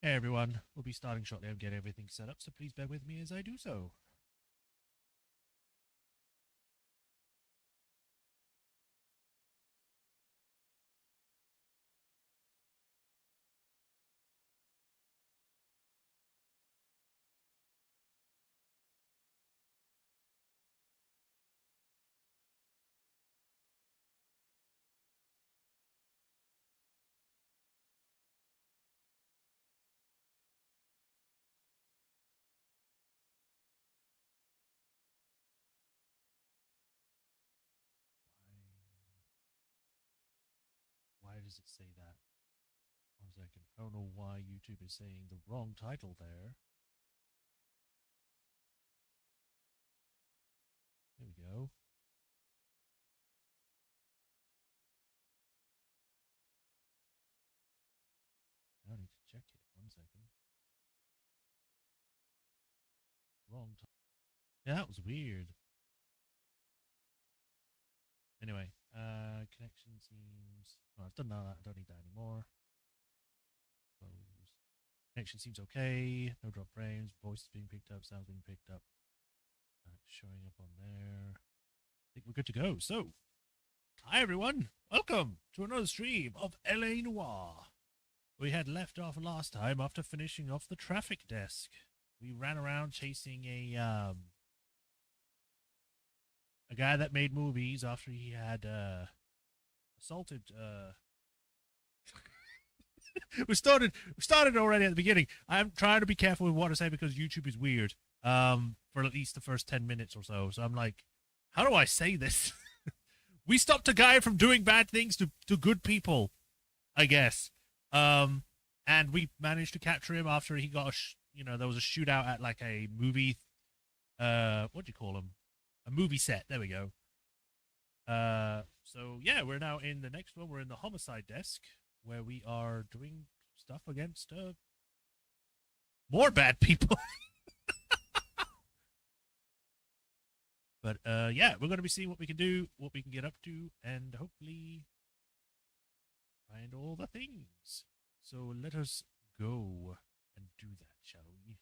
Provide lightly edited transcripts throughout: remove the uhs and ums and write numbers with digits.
Hey everyone, we'll be starting shortly. I'm getting everything set up, so please bear with me as I do so. Why does it say that? 1 second. I don't know why YouTube is saying the wrong title there. There we go. I need to check it. 1 second. Wrong title. Yeah, that was weird. Anyway, connection seems... Oh, I've done that. I don't need that anymore. Close. Connection seems okay. No drop frames. Voice is being picked up. Sounds being picked up. Showing up on there. I think we're good to go. So, hi everyone. Welcome to another stream of LA Noire. We had left off last time after finishing off the traffic desk. We ran around chasing a guy that made movies after he had assaulted we started already at the beginning. I'm trying to be careful with what I say because YouTube is weird. For at least the first 10 minutes or so. So I'm like, how do I say this? We stopped a guy from doing bad things to good people, I guess. And we managed to capture him after he got there was a shootout at like a movie, what do you call them? A movie set. There we go. So yeah, we're now in the next one. We're in the homicide desk where we are doing stuff against more bad people. But yeah, we're going to be seeing what we can do, what we can get up to, and hopefully find all the things. So let us go and do that, shall we?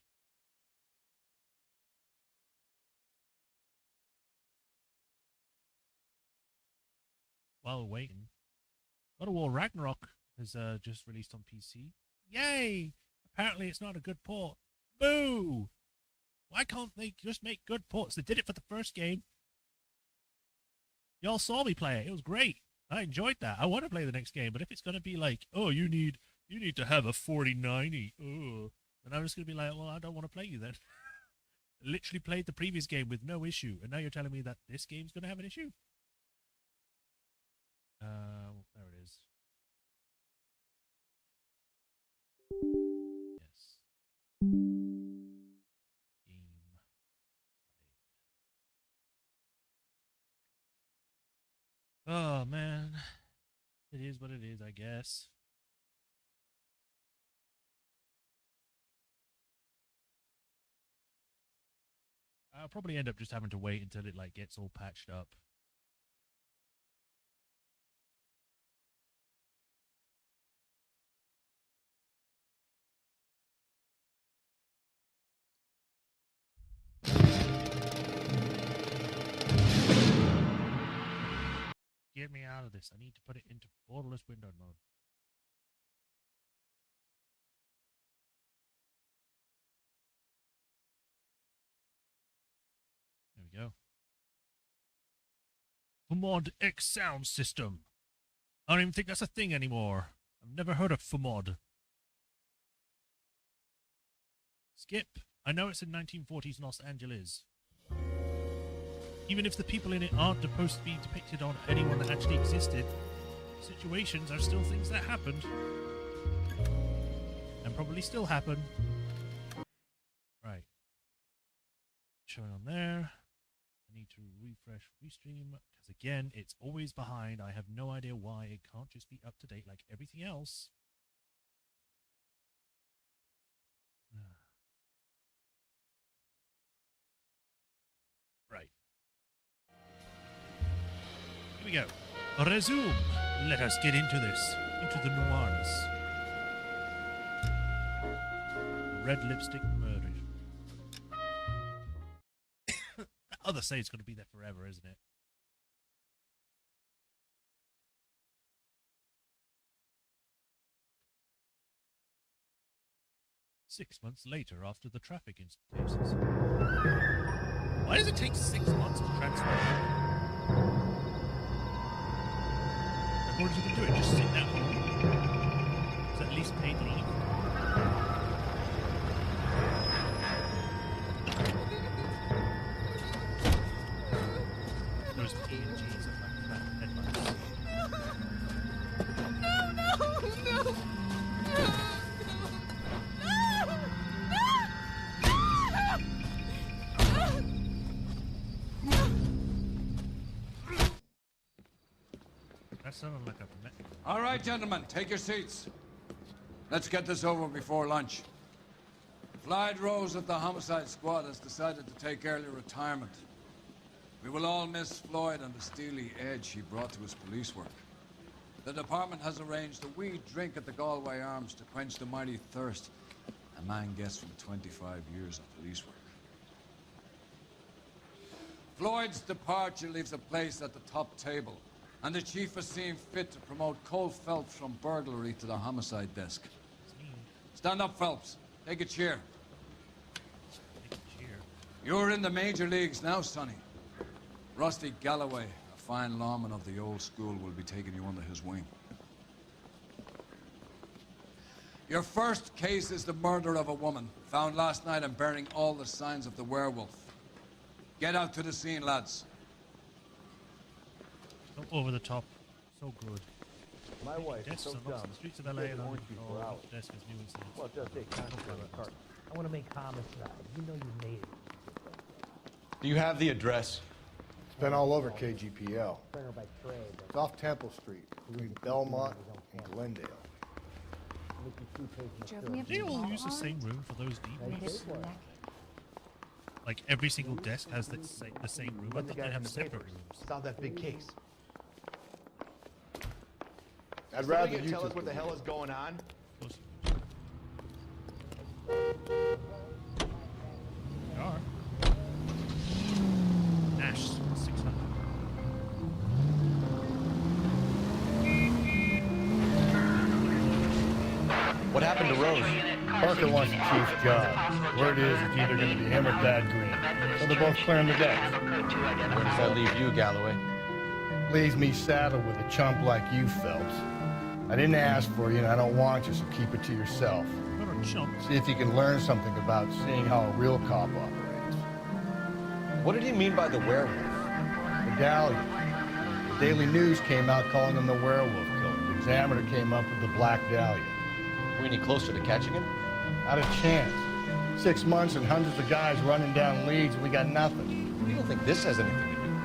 While we're waiting, God of War Ragnarok has just released on PC. Yay! Apparently it's not a good port. Boo! Why can't they just make good ports? They did it for the first game. Y'all saw me play it. It was great. I enjoyed that. I want to play the next game, but if it's going to be like, oh, you need to have a 4090, then I'm just going to be like, well, I don't want to play you then. Literally played the previous game with no issue, and now you're telling me that this game's going to have an issue? There it is. Yes. Game play. Oh, man. It is what it is, I guess. I'll probably end up just having to wait until it like gets all patched up. Get me out of this. I need to put it into borderless window mode. There we go. FMOD X sound system. I don't even think that's a thing anymore. I've never heard of FMOD. Skip. I know it's in 1940s Los Angeles. Even if the people in it aren't supposed to be depicted on anyone that actually existed, situations are still things that happened. And probably still happen. Right. Showing on there. I need to refresh Restream, because again, it's always behind. I have no idea why it can't just be up to date like everything else. Right. Here we go. Resume. Let us get into this, into the noirs. red lipstick murdered. That other save's got to be there forever, isn't it? Six months later, after the traffic cases. Why does it take 6 months to transfer? Like, what have you been doing? Just sitting at home? Is that at least paid leave? Those P&Gs are like fat headlights. No! That sounded like a... All right, gentlemen, take your seats. Let's get this over before lunch. Floyd Rose of the Homicide Squad has decided to take early retirement. We will all miss Floyd and the steely edge he brought to his police work. The department has arranged a wee drink at the Galway Arms to quench the mighty thirst a man gets from 25 years of police work. Floyd's departure leaves a place at the top table, and the chief has seen fit to promote Cole Phelps from burglary to the homicide desk. Stand up, Phelps. Take a cheer. You're in the major leagues now, Sonny. Rusty Galloway, a fine lawman of the old school, will be taking you under his wing. Your first case is the murder of a woman, found last night and bearing all the signs of the werewolf. Get out to the scene, lads. So over the top. So good. My wife is so dumb. The streets of LA and on the desk is new incidents. Well, it does take time to find a car. I want to make homicide. You know you made it. Do you have the address? It's been all over KGPL. Printer by trade. It's off Temple Street, between Belmont and Glendale. Do they all use the same room for those demons? Like every single desk has the same room. I thought they have separate rooms. Solve that big case. I'd rather you tell us two what the do hell it. is going on. They are. Nash 600. What happened to Rose? Parker wants the chief's job. Word is it's either going to be him or Thad Green. So they're both clearing the decks. Where does that leave you, Galloway? Leaves me saddled with a chump like you, Phelps. I didn't ask for you, and I don't want you, so keep it to yourself. Not a chump. See if you can learn something about seeing how a real cop operates. What did he mean by the werewolf? Medallion. The Daily News came out calling him the werewolf killer. The Examiner came up with the Black Dahlia. Are we any closer to catching him? Not a chance. 6 months and hundreds of guys running down leads, and we got nothing. You don't think this has anything to do with it?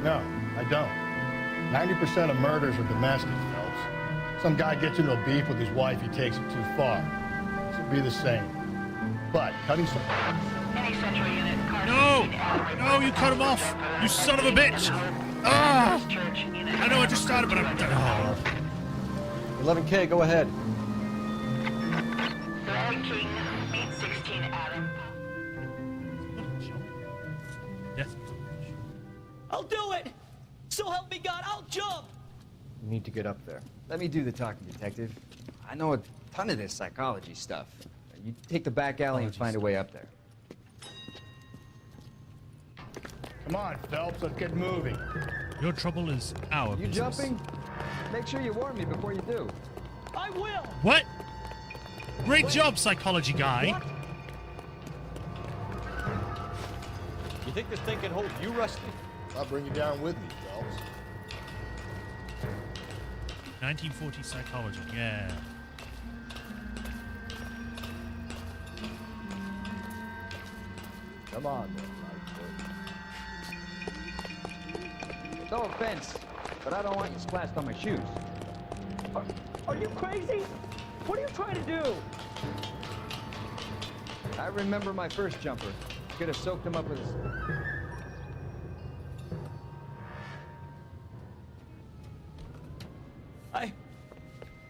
No, I don't. 90% of murders are domestic, Phelps. Some guy gets into a beef with his wife, he takes it too far. This would be the same. But cutting some... No! No, you cut him off! You son of a bitch! Ah! I know I just started, but I'm... Oh. 11K, go ahead. King, 816 Adam. Death. I'll do it! So help me God, I'll jump! You need to get up there. Let me do the talking, detective. I know a ton of this psychology stuff. You take the back alley and find a way up there. Come on, Phelps, let's get moving. Your trouble is our You business. jumping? Make sure you warn me before you do. I will! What? Great job, psychology guy. What? You think this thing can hold you, Rusty? I'll bring you down with me, Phelps. 1940 psychology, yeah. Come on, then, Lightfoot. No offense, but I don't want you splashed on my shoes. Are you crazy? What are you trying to do? I remember my first jumper. Could have soaked him up with his...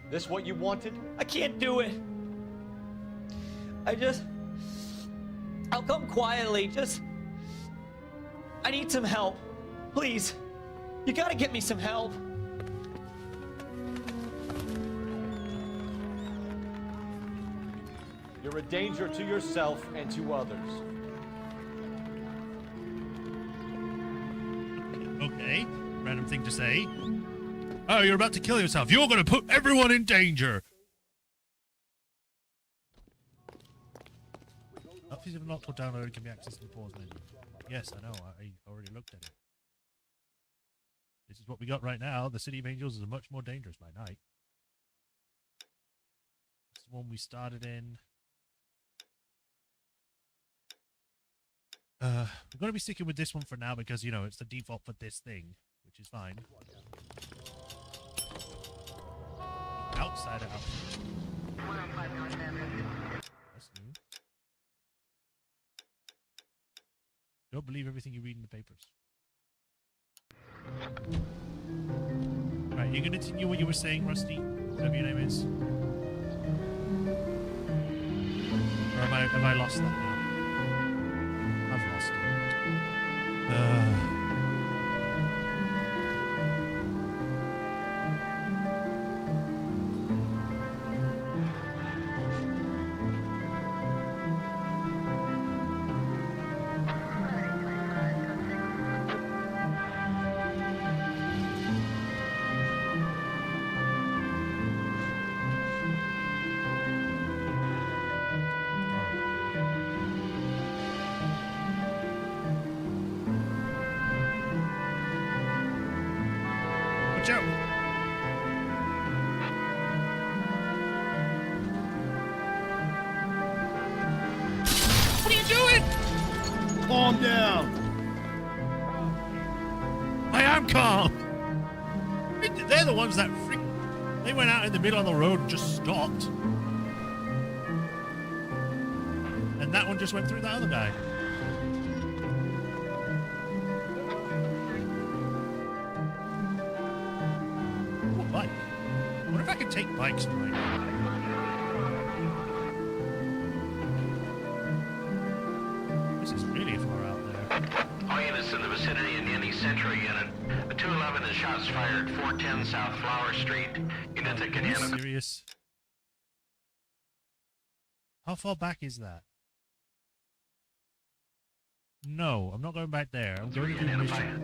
This what you wanted? I can't do it. I'll come quietly. I need some help. Please. You gotta get me some help. You're a danger to yourself and to others. Okay, random thing to say. Oh, you're about to kill yourself. You're going to put everyone in danger. Office of not downloaded can be accessed in the pause menu. Yes, I know. I already looked at it. This is what we got right now. The City of Angels is much more dangerous by night. It's the one we started in. We're going to be sticking with this one for now because, you know, it's the default for this thing, which is fine. Outside out. That's new. Don't believe everything you read in the papers. Right, you gonna continue what you were saying, Rusty? Whatever your name is. Or have I lost that now? I've lost it. Watch out! What are you doing? Calm down. I am calm. They're the ones that they went out in the middle of the road and just stopped. And that one just went through the other guy. Bike. I wonder if I can take bikes right now. This is really far out there. All units in the vicinity in any Century unit. The 211 is shots fired, 410 South Flower Street. Units that can Are you handle. serious? How far back is that? No, I'm not going back there. I'm going to the mission.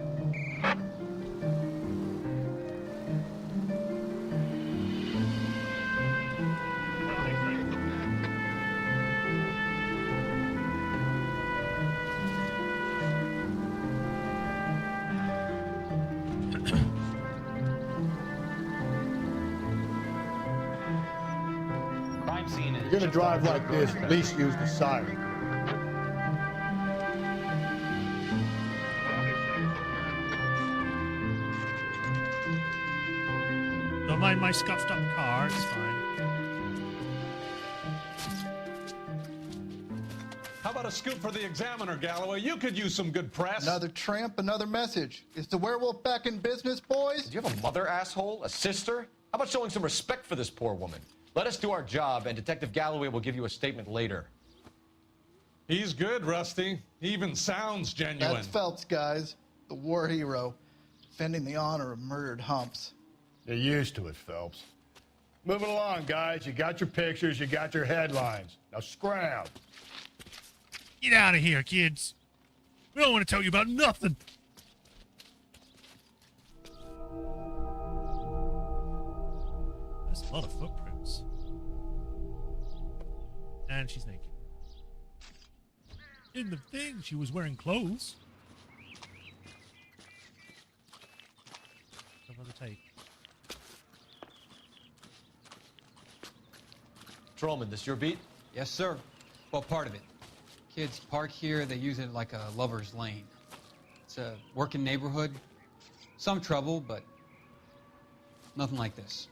Crime scene is. If you're gonna drive like this, at least use the siren. Don't mind my scuffed up car, it's fine. How about a scoop for the Examiner, Galloway? You could use some good press. Another tramp, another message. Is the werewolf back in business, boys? Do you have a mother, asshole? A sister? How about showing some respect for this poor woman? Let us do our job, and Detective Galloway will give you a statement later. He's good, Rusty. He even sounds genuine. That's Phelps, guys. The war hero. Defending the honor of murdered humps. You're used to it, Phelps. Moving along, guys. You got your pictures, you got your headlines. Now scram. Get out of here, kids. We don't want to tell you about nothing. That's a lot of footprints. And she's naked. In the thing, she was wearing clothes. Another take. Trollman, this your beat? Yes, sir. Well, part of it. Kids park here, they use it like a lover's lane. It's a working neighborhood. Some trouble, but nothing like this.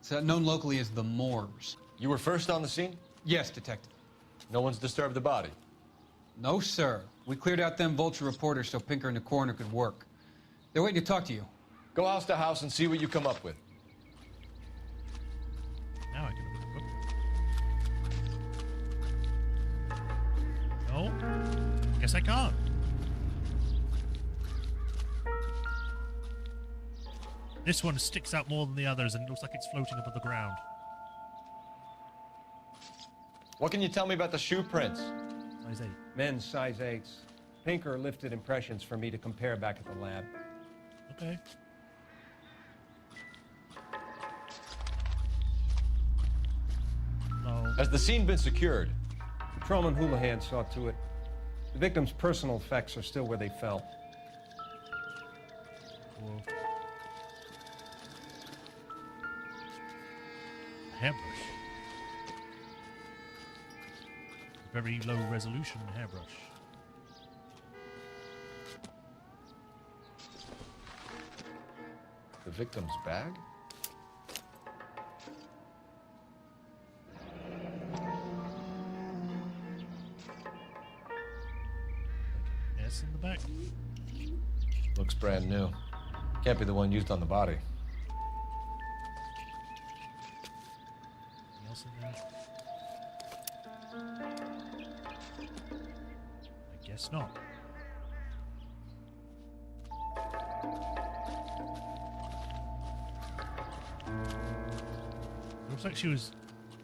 It's known locally as the Moors. You were first on the scene? Yes, Detective. No one's disturbed the body? No, sir. We cleared out them vulture reporters so Pinker and the coroner could work. They're waiting to talk to you. Go house to house and see what you come up with. Now I can open the book. guess I can't. This one sticks out more than the others and it looks like it's floating above the ground. What can you tell me about the shoe prints? Size 8. Men's size 8s. Pinker lifted impressions for me to compare back at the lab. Okay. No. Has the scene been secured? Patrolman Houlihan saw to it. The victim's personal effects are still where they fell. Whoa. Hairbrush. Very low resolution hairbrush. The victim's bag? S in the back. Looks brand new. Can't be the one used on the body. Anything else in there? I guess not. Looks like she was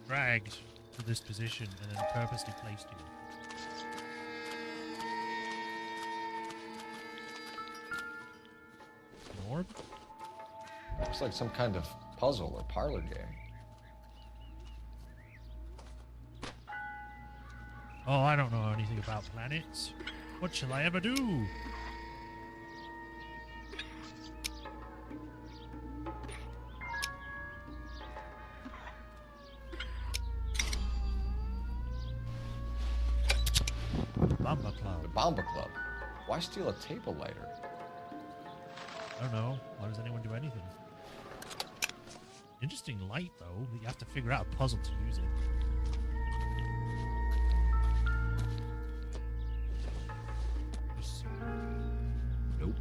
dragged to this position and then purposely placed here. An orb? Looks like some kind of puzzle or parlor game. Oh, I don't know anything about planets. What shall I ever do? Bomba Club. The Bomba Club. Why steal a table lighter? I don't know. Why does anyone do anything? Interesting light, though. You have to figure out a puzzle to use it. Nope.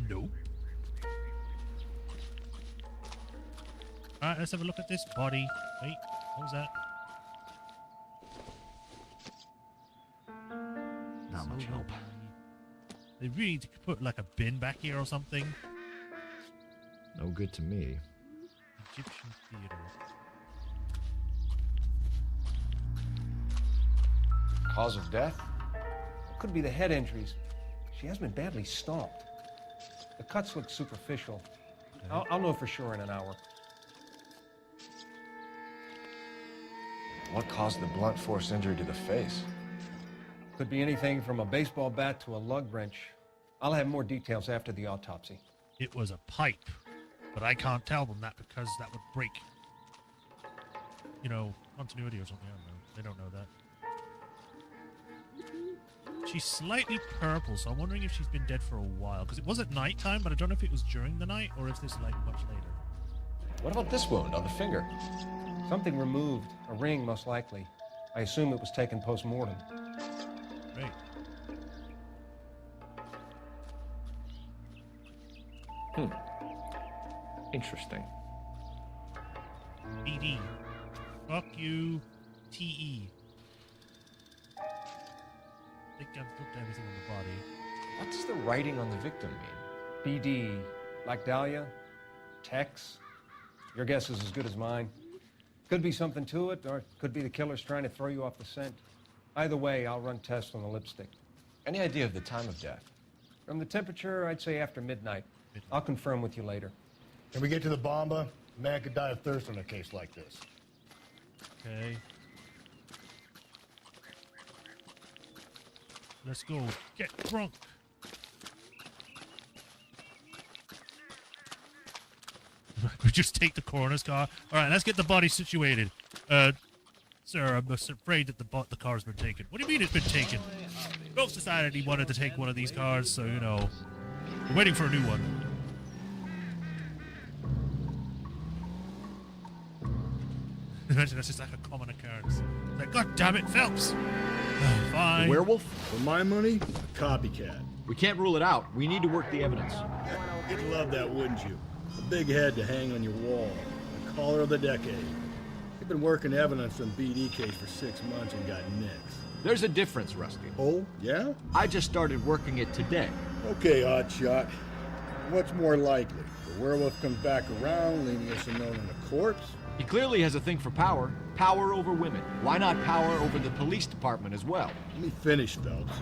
Nope. Alright, let's have a look at this body. Wait, what was that? Not much help. They really need to put like a bin back here or something. No good to me. Egyptian theater. Cause of death? Could be the head injuries. She has been badly stomped. The cuts look superficial. Okay. I'll know for sure in an hour. What caused the blunt force injury to the face? Could be anything from a baseball bat to a lug wrench. I'll have more details after the autopsy. It was a pipe, but I can't tell them that because that would break, you know, continuity or something. I don't know. They don't know that. She's slightly purple, so I'm wondering if she's been dead for a while. Because it was at night time, but I don't know if it was during the night or if this is like much later. What about this wound on the finger? Something removed. A ring, most likely. I assume it was taken post-mortem. Great. Interesting. BD. Fuck you. TE. I think I've looked at everything on the body. What does the writing on the victim mean? BD. Like Dahlia? Tex? Your guess is as good as mine. Could be something to it, or it could be the killer's trying to throw you off the scent. Either way, I'll run tests on the lipstick. Any idea of the time of death? From the temperature, I'd say after midnight. I'll confirm with you later. When we get to the Bomba, a man could die of thirst on a case like this. Okay. Let's go. Get drunk. We just take the coroner's car. All right, let's get the body situated. Sir, I'm afraid that the car's been taken. What do you mean it's been taken? Ralph decided he wanted to take one of these cars, so, you know, we're waiting for a new one. Imagine that's just like a common occurrence. It's like, God damn it, Phelps! Fine. The werewolf? For my money, a copycat. We can't rule it out. We need to work the evidence. You'd love that, wouldn't you? A big head to hang on your wall. The caller of the decade. You've been working evidence on BD case for 6 months and got nicks. There's a difference, Rusty. Oh, yeah? I just started working it today. Okay, Hotshot. What's more likely? The werewolf comes back around, leaving us a note on the corpse? He clearly has a thing for power. Power over women. Why not power over the police department as well? Let me finish, Phelps.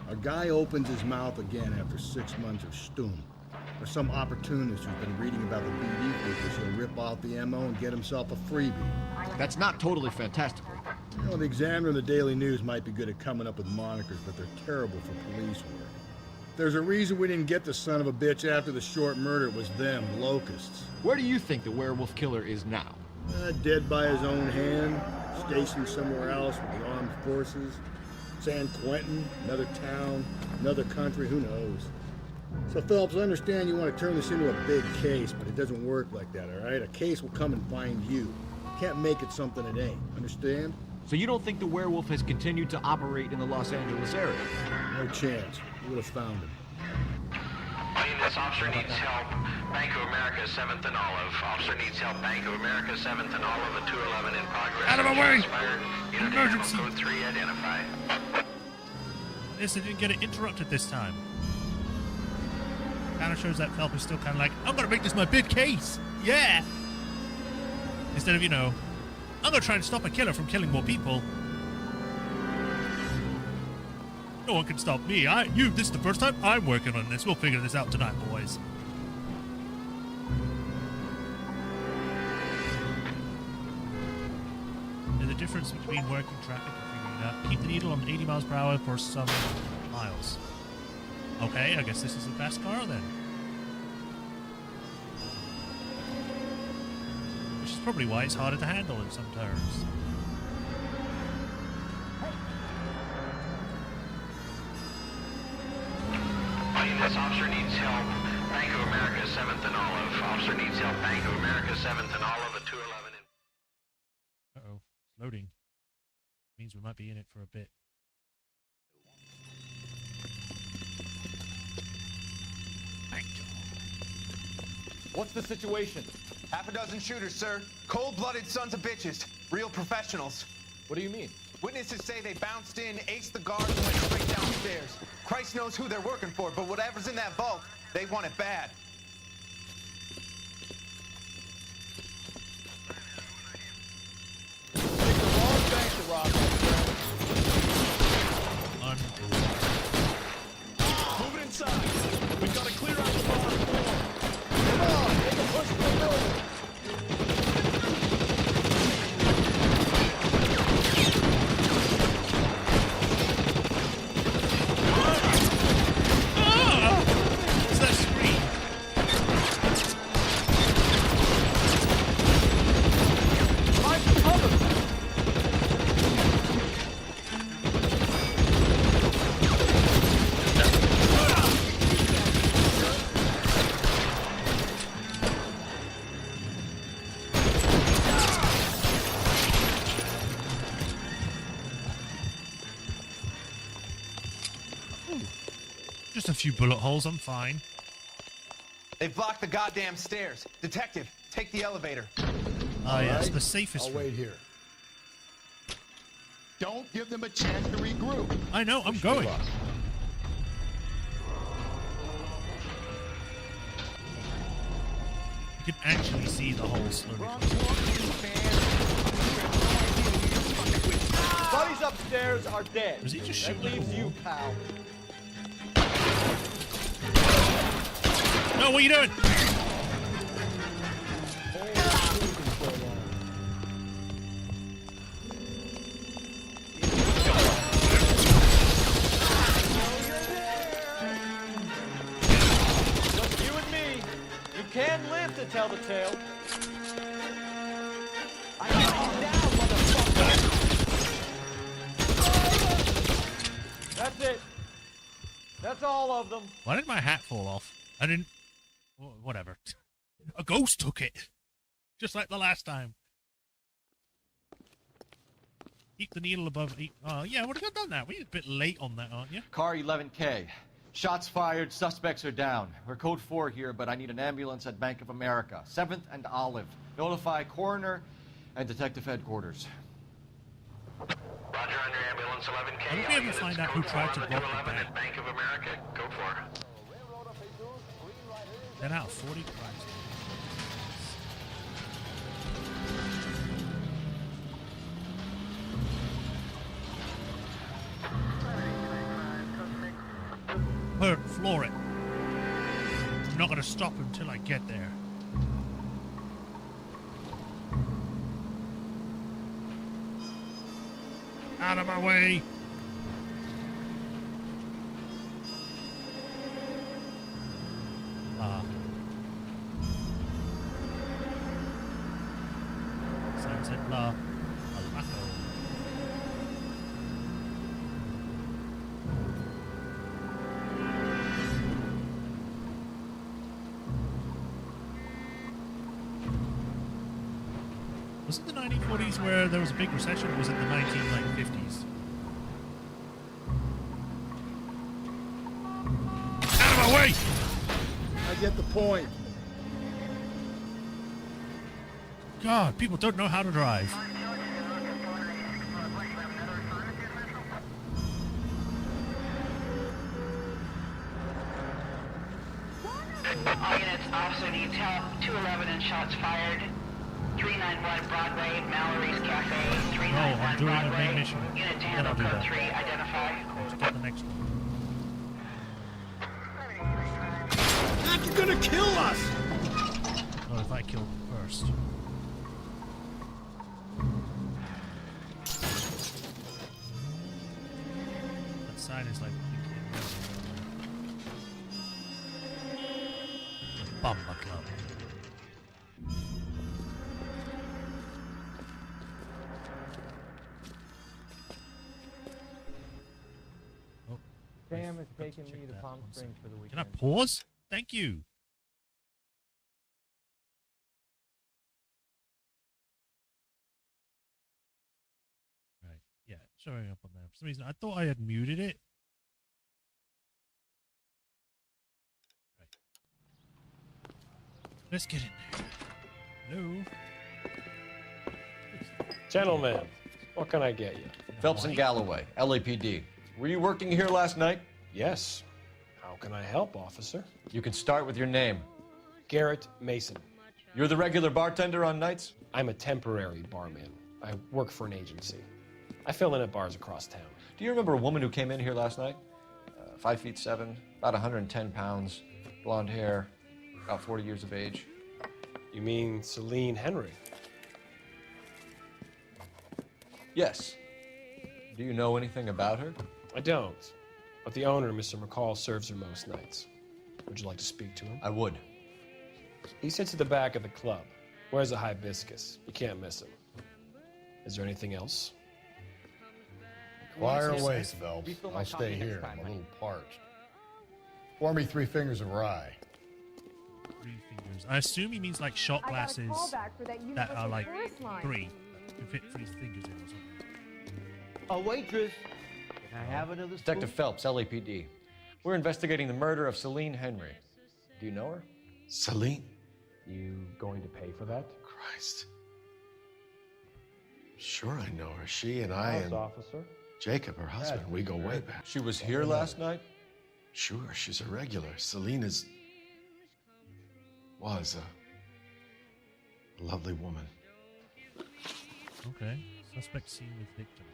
A guy opens his mouth again after 6 months of stoom. Or some opportunist who's been reading about the BD figures he'll rip off the MO and get himself a freebie. That's not totally fantastical. You know, the Examiner and the Daily News might be good at coming up with monikers, but they're terrible for police work. There's a reason we didn't get the son of a bitch after the short murder. It was them, locusts. Where do you think the werewolf killer is now? Dead by his own hand, stationed somewhere else with the armed forces. San Quentin, another town, another country, who knows? So, Phelps, I understand you want to turn this into a big case, but it doesn't work like that, all right? A case will come and find you. Can't make it something it ain't, understand? So you don't think the werewolf has continued to operate in the Los Angeles area? No chance. We would have found him. This officer needs help. Bank of America, 7th and Olive. Officer needs help. Bank of America, 7th and Olive. A 211 in progress. Out of my way! Unit Emergency! Code 3, identify. Yes, I didn't get it interrupted this time. Kind of shows that Phelps is still kind of like, I'm going to make this my big case. Yeah! Instead of, you know, I'm going to try and stop a killer from killing more people. No one can stop me. This is the first time I'm working on this. We'll figure this out tonight, boys. There's a difference between working traffic and figuring it out. Keep the needle on 80 miles per hour for some miles. Okay, I guess this is a fast car then. Which is probably why it's harder to handle in some terms. This officer needs help. Bank of America, 7th and Olive. Officer needs help. Bank of America, 7th and Olive. A 211 in... Uh-oh. It's loading. Means we might be in it for a bit. What's the situation? Half a dozen shooters, sir. Cold-blooded sons of bitches. Real professionals. What do you mean? Witnesses say they bounced in, aced the guard, and went straight downstairs. Christ knows who they're working for, but whatever's in that vault, they want it bad. Take the wrong bank to rob, my friend. Move it inside. We've got to clear out the bottom floor. Come on, make a push for the building. Just a few bullet holes, I'm fine. They've blocked the goddamn stairs. Detective, take the elevator. Ah, yes, the safest I'll room. wait here. Don't give them a chance to regroup. I know, I'm going. You can actually see the hole slowly. Buddies upstairs are dead. Was he just That shooting at leaves the you, wall? pal. No, what are you doing? Just you and me. You can live to tell the tale. I got you down, motherfucker. That's it. That's all of them. Why did my hat fall off? I didn't... Whatever. A ghost took it. Just like the last time. Keep the needle above... Oh, yeah, would have done that. We're a bit late on that, aren't you? Car 11K. Shots fired, suspects are down. We're code 4 here, but I need an ambulance at Bank of America. 7th and Olive. Notify coroner and detective headquarters. Roger Roger, on your ambulance 11K. I don't we ever find out who tried to rob the bank. At Bank of America. Go for it. 10 out of 40 crimes. Floor it. I'm not going to stop until I get there. Out of my way. Sunset blah. Was it the 1940s where there was a big recession, or was it the 1950s? Out of my way! I get the point. God, people don't know how to drive. All units, officer needs help. 211 and shots fired. 391 Broadway, Mallory's Cafe. 391 Broadway. Unit to handle code 3. Identify. Let's get the next one. You're gonna kill us! Not if I kill them first. That sign is like Bomba Club. Oh, Sam is taking me to Palm Springs for the weekend. Can I pause? Thank you. Right. Yeah, showing up on there. For some reason, I thought I had muted it. Right. Let's get in there. Hello. Gentlemen, what can I get you? Phelps and Galloway, LAPD. Were you working here last night? Yes. How can I help, officer? You can start with your name. Garrett Mason. You're the regular bartender on nights? I'm a temporary barman. I work for an agency. I fill in at bars across town. Do you remember a woman who came in here last night? 5'7", about 110 pounds, blonde hair, about 40 years of age. You mean Celine Henry? Yes. Do you know anything about her? I don't. But the owner, Mr. McCall, serves her most nights. Would you like to speak to him? I would. He sits at the back of the club. Wears a hibiscus. You can't miss him. Is there anything else? Fire away, Phelps. I'll stay here. I'm a little parched. Pour me 3 fingers of rye. 3 fingers. I assume he means like shot glasses that are like 3. You can fit 3 fingers in or something. A waitress. Can I have another spoon? Detective Phelps, LAPD. We're investigating the murder of Celine Henry. Do you know her? Celine? You going to pay for that? Christ. Sure I know her. She and I and officer. Jacob, her husband, we go way back. She was here last night? Sure, she's a regular. Celine was a lovely woman. Okay. Suspect seen with victim.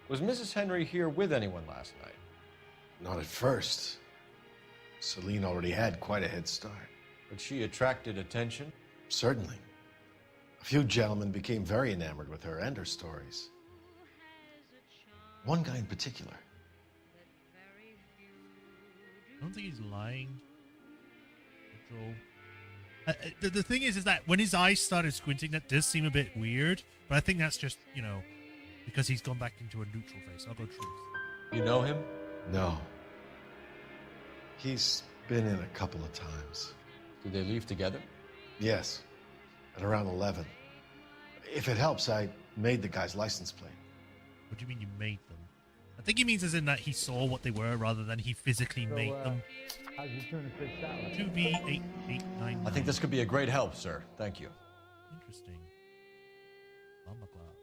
Was Mrs. Henry here with anyone last night? Not at first. Celine already had quite a head start. But she attracted attention? Certainly. A few gentlemen became very enamored with her and her stories. One guy in particular. I don't think he's lying. The thing is that when his eyes started squinting, that does seem a bit weird. But I think that's just, you know, because he's gone back into a neutral face. I'll go truth. You know him? No. He's been in a couple of times. Did they leave together? Yes. At around 11. If it helps, I made the guy's license plate. What do you mean you made them? I think he means as in that he saw what they were rather than he physically made them. How's your tuna fish salad? 2B8899. I think this could be a great help, sir. Thank you. Interesting. Bomba Club.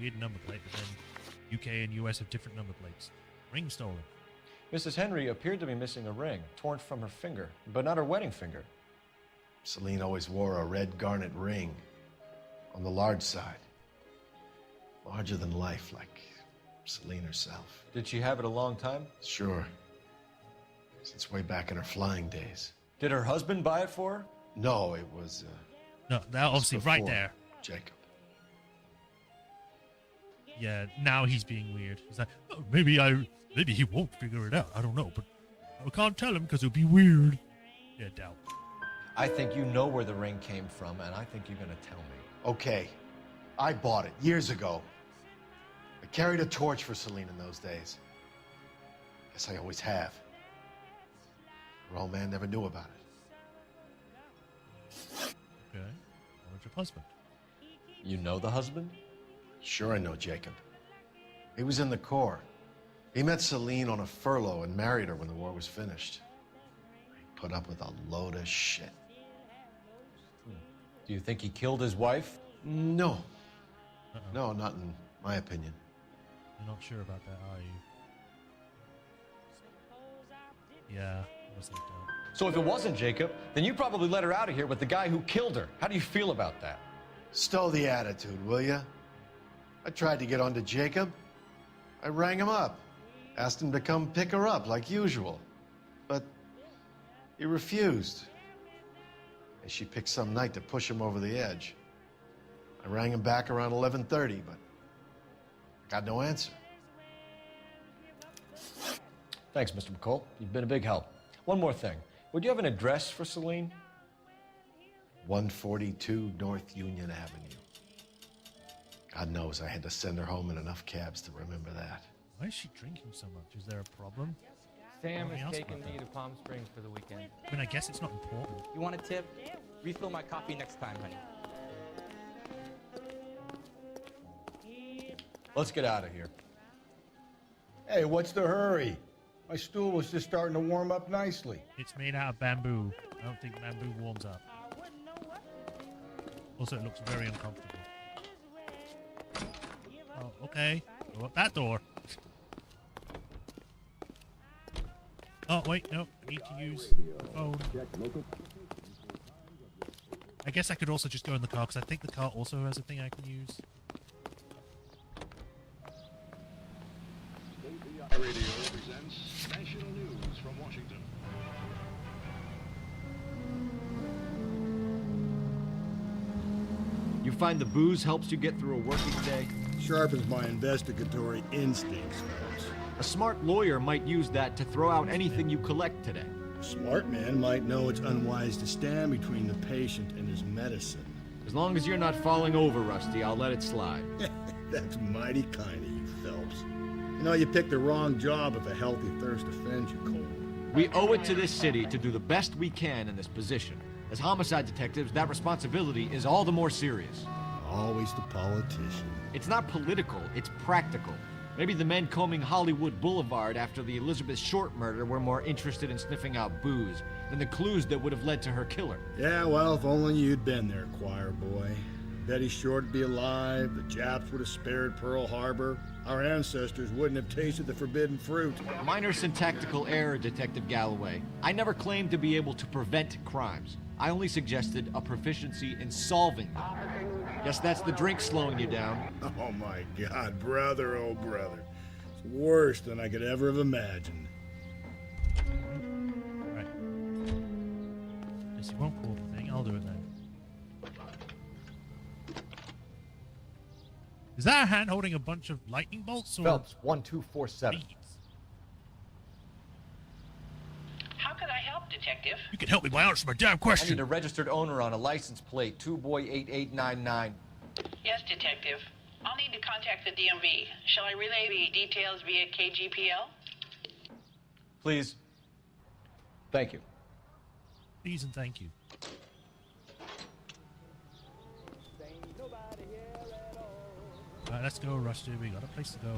weird number plate, but then UK and US have different number plates. Ring stolen. Mrs. Henry appeared to be missing a ring, torn from her finger, but not her wedding finger. Celine always wore a red garnet ring on the large side. Larger than life, like Celine herself. Did she have it a long time? Sure. Since way back in her flying days. Did her husband buy it for her? No, it was... No, that obviously right there. Jacob. Yeah, now he's being weird. He's like, oh, maybe he won't figure it out. I don't know, but I can't tell him because it'll be weird. Yeah, doubt. I think you know where the ring came from, and I think you're going to tell me. Okay. I bought it years ago. I carried a torch for Celine in those days. Guess I always have. Her old man never knew about it. Okay. Where's your husband? You know the husband? Sure I know Jacob. He was in the Corps. He met Celine on a furlough and married her when the war was finished. He put up with a load of shit. Do you think he killed his wife? No. No, not in my opinion. You're not sure about that, are you? Yeah, I was like that. So if it wasn't Jacob, then you probably let her out of here with the guy who killed her. How do you feel about that? Stow the attitude, will ya? I tried to get onto Jacob. I rang him up. Asked him to come pick her up like usual. But he refused. And she picked some night to push him over the edge. I rang him back around 11:30, but got no answer. Thanks, Mr. McCall. You've been a big help. One more thing. Would you have an address for Celine? 142 North Union Avenue. God knows I had to send her home in enough cabs to remember that. Why is she drinking so much? Is there a problem? Sam is Anything else taking about me that? to Palm Springs for the weekend. I mean, I guess it's not important. You want a tip? Refill my coffee next time, honey. Let's get out of here. Hey, what's the hurry? My stool was just starting to warm up nicely. It's made out of bamboo. I don't think bamboo warms up. Also, it looks very uncomfortable. Oh, okay. Go up that door. Oh, wait, no. I need to use the phone. I guess I could also just go in the car, because I think the car also has a thing I can use. Radio presents national news from Washington. You find the booze helps you get through a working day? Sharpens my investigatory instincts, folks. A smart lawyer might use that to throw out anything you collect today. A smart man might know it's unwise to stand between the patient and his medicine. As long as you're not falling over, Rusty, I'll let it slide. That's mighty kind of you, Phelps. You know, you picked the wrong job if a healthy thirst offends you, Cole. We owe it to this city to do the best we can in this position. As homicide detectives, that responsibility is all the more serious. Always the politician. It's not political, it's practical. Maybe the men combing Hollywood Boulevard after the Elizabeth Short murder were more interested in sniffing out booze than the clues that would have led to her killer. Yeah, well, if only you'd been there, choir boy. Betty Short would be alive, the Japs would have spared Pearl Harbor, our ancestors wouldn't have tasted the forbidden fruit. Minor syntactical error, Detective Galloway. I never claimed to be able to prevent crimes. I only suggested a proficiency in solving them. Guess that's the drink slowing you down. Oh my God, brother, oh brother. It's worse than I could ever have imagined. Right. Guess you won't call the thing, I'll do it then. Is that a hand holding a bunch of lightning bolts? Or Phelps, 1247. beads? How can I help, Detective? You can help me by answering my damn I question. need a registered owner on a license plate, 2boy8899. Yes, Detective. I'll need to contact the DMV. Shall I relay the details via KGPL? Please. Thank you. Please and thank you. Alright, let's go, Rusty. We got a place to go.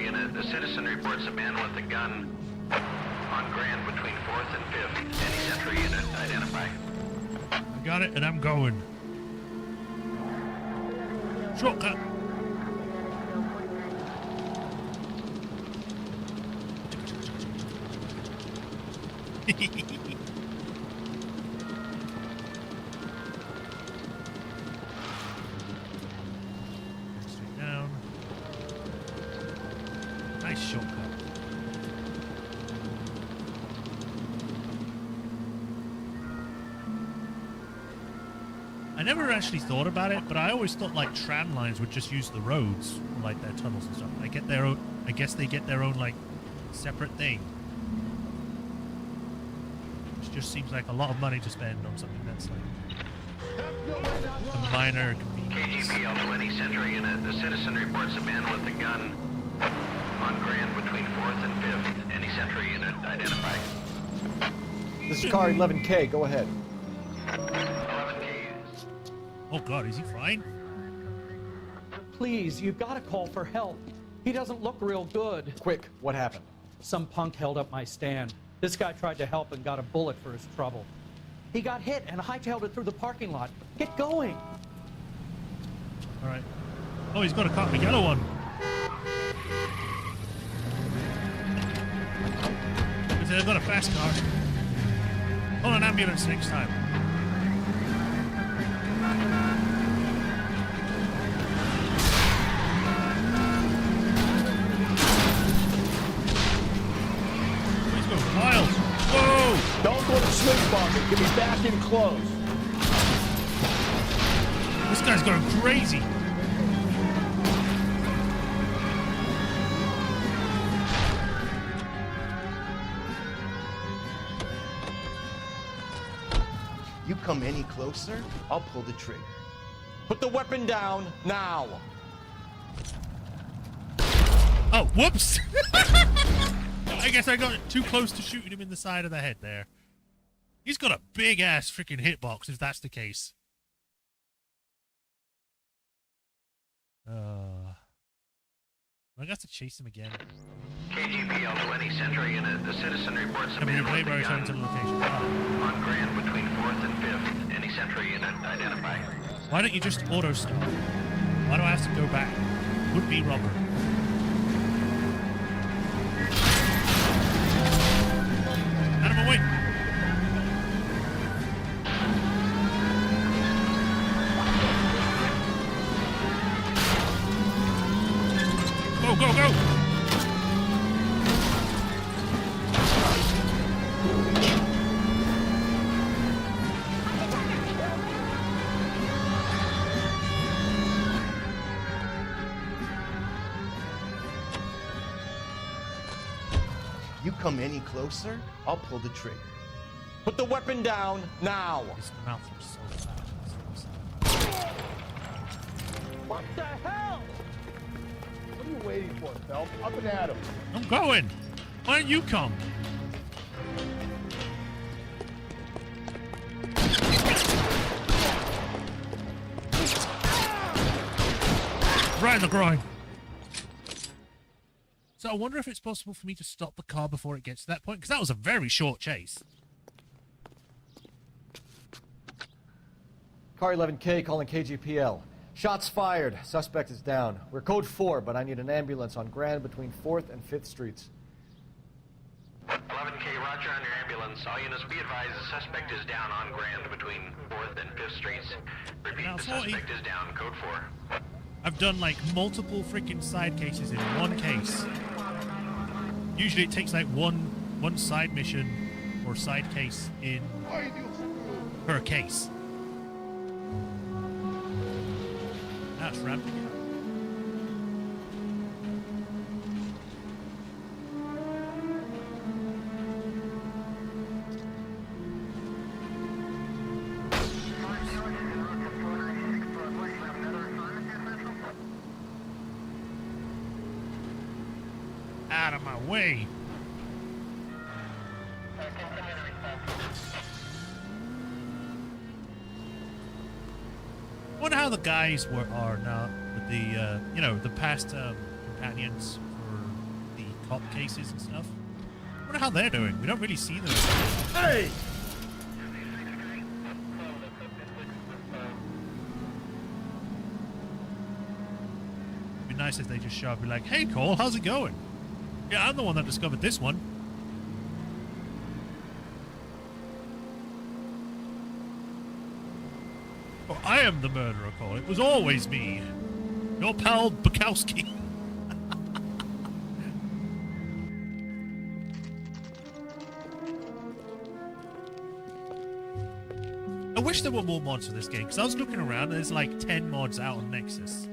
Century unit. The citizen reports a man with a gun on Grand between 4th and 5th. Any Century unit, identify. I got it, and I'm going. Shortcut. Straight down. Nice shortcut. I never actually thought about it, but I always thought like tram lines would just use the roads, like their tunnels and stuff. I guess they get their own like separate thing. Which just seems like a lot of money to spend on something that's like a minor convenience. KGPL to any Century unit. The citizen reports a man with a gun on Grand between 4th and 5th. Any Century unit, identify. This is car 11K. Go ahead. 11K. Oh God, is he fine? Please, you've got to call for help. He doesn't look real good. Quick, what happened? Some punk held up my stand. This guy tried to help and got a bullet for his trouble. He got hit and hightailed it through the parking lot. Get going. All right. Oh, he's got a car, a yellow one. They've got a fast car. Call an ambulance next time. He's going wild. Whoa! Don't go to swing bucket. Get me back in close. This guy's going crazy. You come any closer, I'll pull the trigger. Put the weapon down now. Oh, whoops! I guess I got too close to shooting him in the side of the head there. He's got a big ass freaking hitbox if that's the case. I got to chase him again. KGPL to any Century unit. The citizen reports a man with a to gun the location. on Grand between 4th and 5th. Any Century unit, identify. Why don't you just auto stop? Why do I have to go back? Would be robber. Out of my way. Go, go, go! You come any closer, I'll pull the trigger. Put the weapon down now. His mouth was so fat. What the hell? What are you waiting for, Phelps? Up and at him. I'm going. Why don't you come? Right in the groin. So I wonder if it's possible for me to stop the car before it gets to that point, because that was a very short chase. Car 11K calling KGPL. Shots fired. Suspect is down. We're code 4, but I need an ambulance on Grand between 4th and 5th Streets. 11K, roger on your ambulance. All units be advised the suspect is down on Grand between 4th and 5th Streets. Repeat, Now, the 40. suspect is down, code 4. I've done like multiple freaking side cases in one case. Usually it takes like one side mission or side case in per case. That's ramping it up. Out of my way. Wonder how the guys are now with the you know, the past companions for cop cases and stuff. I wonder how they're doing. We don't really see them. Hey! It'd be nice if they just show up and be like, hey, Cole, how's it going? Yeah, I'm the one that discovered this one. Oh, I am the murderer, Cole. It was always me. Your pal Bukowski. I wish there were more mods for this game, because I was looking around and there's like 10 mods out on Nexus.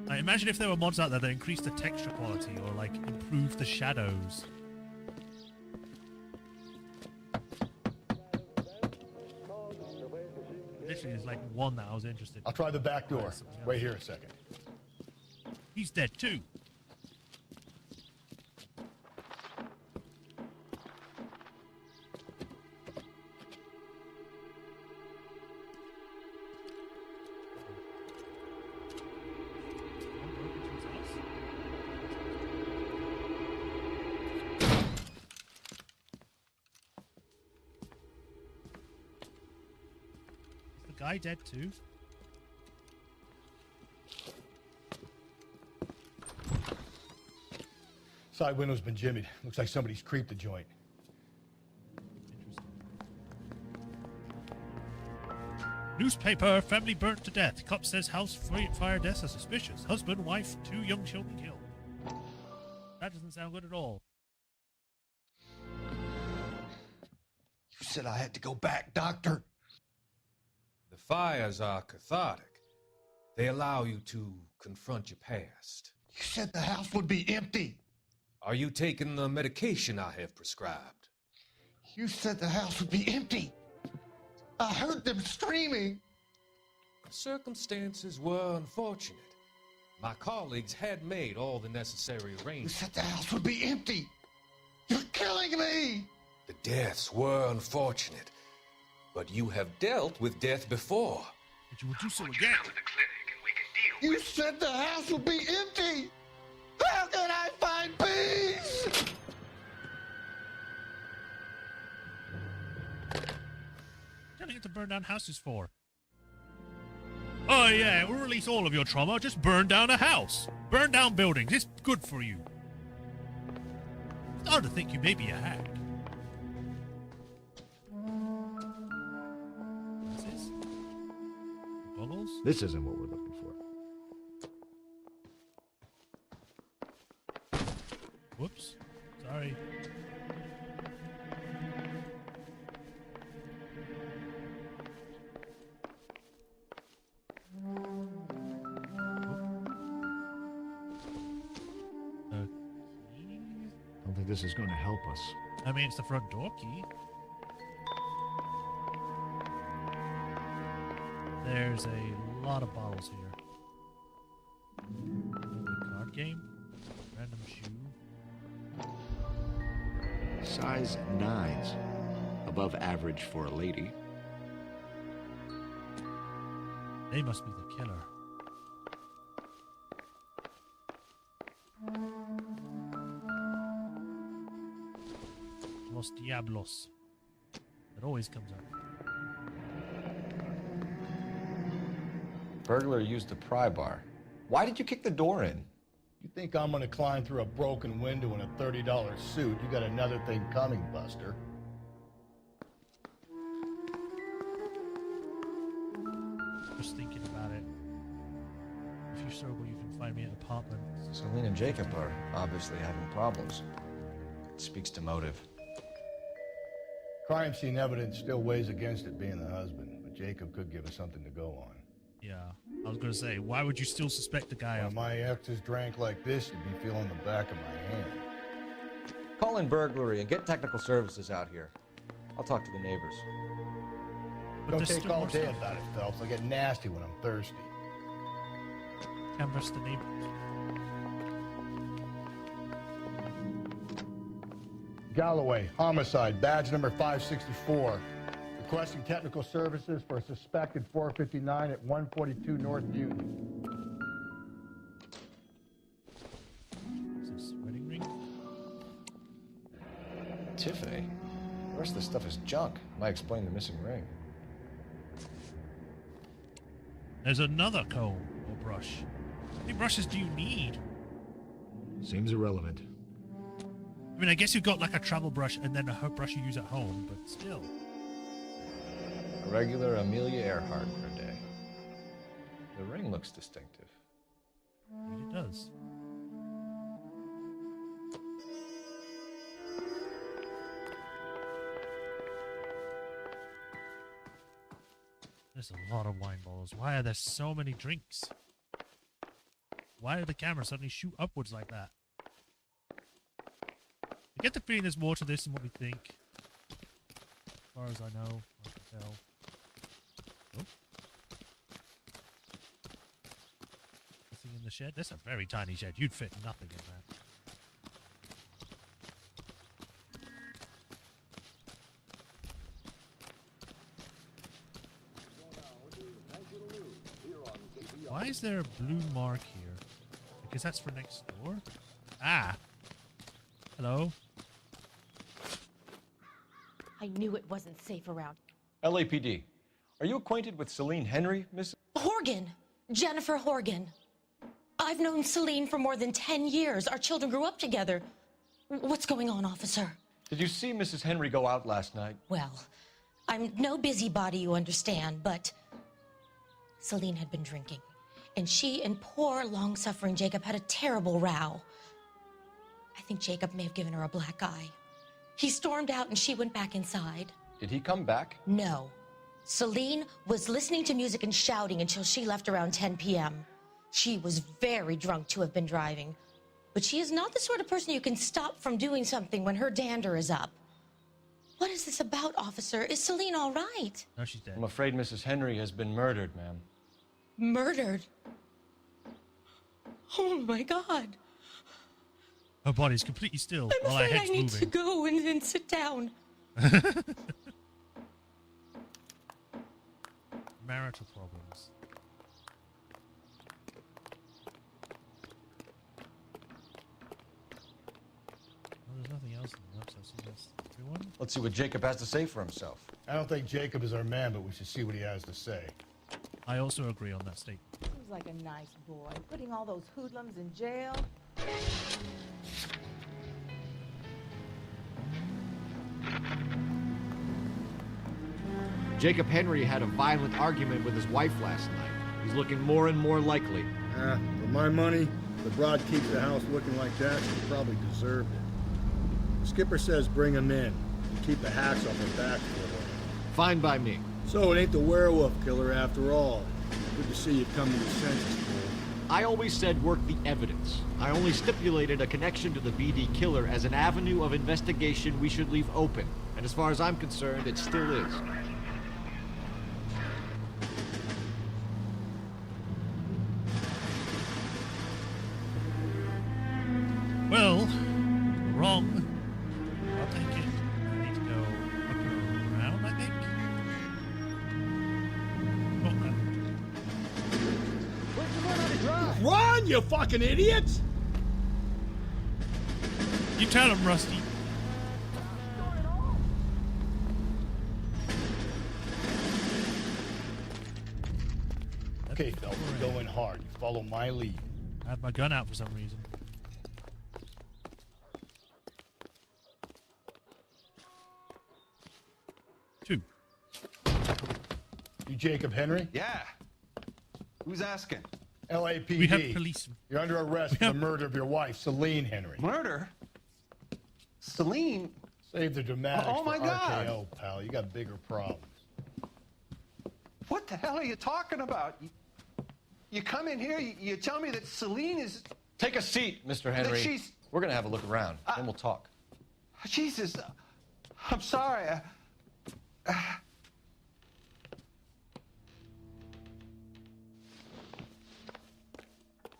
Like, imagine if there were mods out there that increased the texture quality or like improved the shadows. Literally, there's like one that I was interested in. I'll try the back door. Wait here a second. He's dead too. Guy dead too? Side window's been jimmied. Looks like somebody's creeped the joint. Newspaper, family burnt to death. Cop says house fire deaths are suspicious. Husband, wife, 2 young children killed. That doesn't sound good at all. You said I had to go back, Doctor. The fires are cathartic. They allow you to confront your past. You said the house would be empty. Are you taking the medication I have prescribed? You said the house would be empty. I heard them screaming. The circumstances were unfortunate. My colleagues had made all the necessary You arrangements. said the house would be empty. You're killing me. The deaths were unfortunate, but you have dealt with death before. But you will do so again. You said the house would be empty. How can I find peace? What do you get to burn down houses for? Oh yeah, we'll release all of your trauma. Just burn down a house. Burn down buildings. It's good for you. It's hard to think you may be a hack. What's this? Bubbles? This isn't what we're looking for. Whoops. Sorry. I don't think this is going to help us. I mean, it's the front door key. There's a lot of bottles here. Card game. Random shoe. Size 9s. Above average for a lady. They must be the killer. Los Diablos. It always comes up. Burglar used a pry bar. Why did you kick the door in? You think I'm gonna climb through a broken window in a $30 suit? You got another thing coming, Buster. Just thinking about it. If you struggle, you can find me at apartment. Celine and Jacob are obviously having problems. It speaks to motive. Crime scene evidence still weighs against it being the husband, but Jacob could give us something to go on. Yeah, I was gonna say, why would you still suspect the guy? When my exes drank like this, you'd be feeling the back of my hand. Call in burglary and get technical services out here. I'll talk to the neighbors. Don't take all day about it, Phelps. I get nasty when I'm thirsty. Canvas the neighbors. Galloway, homicide, badge number 564. Requesting technical services for a suspected 459 at 142 North Union. Is this wedding ring? cafe. The rest of the stuff is junk. Might explain the missing ring. There's another comb or brush. How many brushes do you need? Seems irrelevant. I mean, I guess you've got like a travel brush and then a brush you use at home, but still. A regular Amelia Earhart per day. The ring looks distinctive. It does. There's a lot of wine bottles. Why are there so many drinks? Why did the camera suddenly shoot upwards like that? I get the feeling there's more to this than what we think. As far as I know, I can tell. Oh. Nothing in the shed? That's a very tiny shed. You'd fit nothing in that. Why is there a blue mark here? Because that's for next door? Ah! Hello? I knew it wasn't safe around. LAPD. Are you acquainted with Celine Henry, Miss? Horgan! Jennifer Horgan. I've known Celine for more than 10 years. Our children grew up together. What's going on, officer? Did you see Mrs. Henry go out last night? Well, I'm no busybody, you understand, but Celine had been drinking. And she and poor, long-suffering Jacob had a terrible row. I think Jacob may have given her a black eye. He stormed out and she went back inside. Did he come back? No. Celine was listening to music and shouting until she left around 10 p.m. She was very drunk to have been driving. But she is not the sort of person you can stop from doing something when her dander is up. What is this about, officer? Is Celine all right? No, she's dead. I'm afraid Mrs. Henry has been murdered, ma'am. Murdered? Oh my God. Her body's completely still I'm while her afraid head's I need moving. to go and sit down. Marital problems. Well, there's nothing else in the notes. I see that's everyone. Let's see what Jacob has to say for himself. I don't think Jacob is our man, but we should see what he has to say. I also agree on that statement. Seems like a nice boy, putting all those hoodlums in jail. Jacob Henry had a violent argument with his wife last night. He's looking more and more likely. For my money, the broad keeps the house looking like that. She probably deserved it. The skipper says bring him in. Keep the hacks off her back for a while. Fine by me. So it ain't the werewolf killer after all. Good to see you come to your senses, Cole. I always said work the evidence. I only stipulated a connection to the BD killer as an avenue of investigation we should leave open. And as far as I'm concerned, it still is. Well, wrong. I'll take it. I need to go up around, I think. Run, you fucking idiots! You tell him, Rusty. Okay, Phelps, we're going hard. You follow my lead. I had my gun out for some reason. Two. You Jacob Henry? Yeah. Who's asking? LAPD. We have police. You're under arrest for the murder of your wife, Celine Henry. Murder? Celine? Save the dramatics Oh, my for God. RKO, pal. You got bigger problems. What the hell are you talking about? You come in here, you tell me that Celine is... Take a seat, Mr. Henry. she's- We're gonna have a look around, then we'll talk. Jesus, I'm sorry.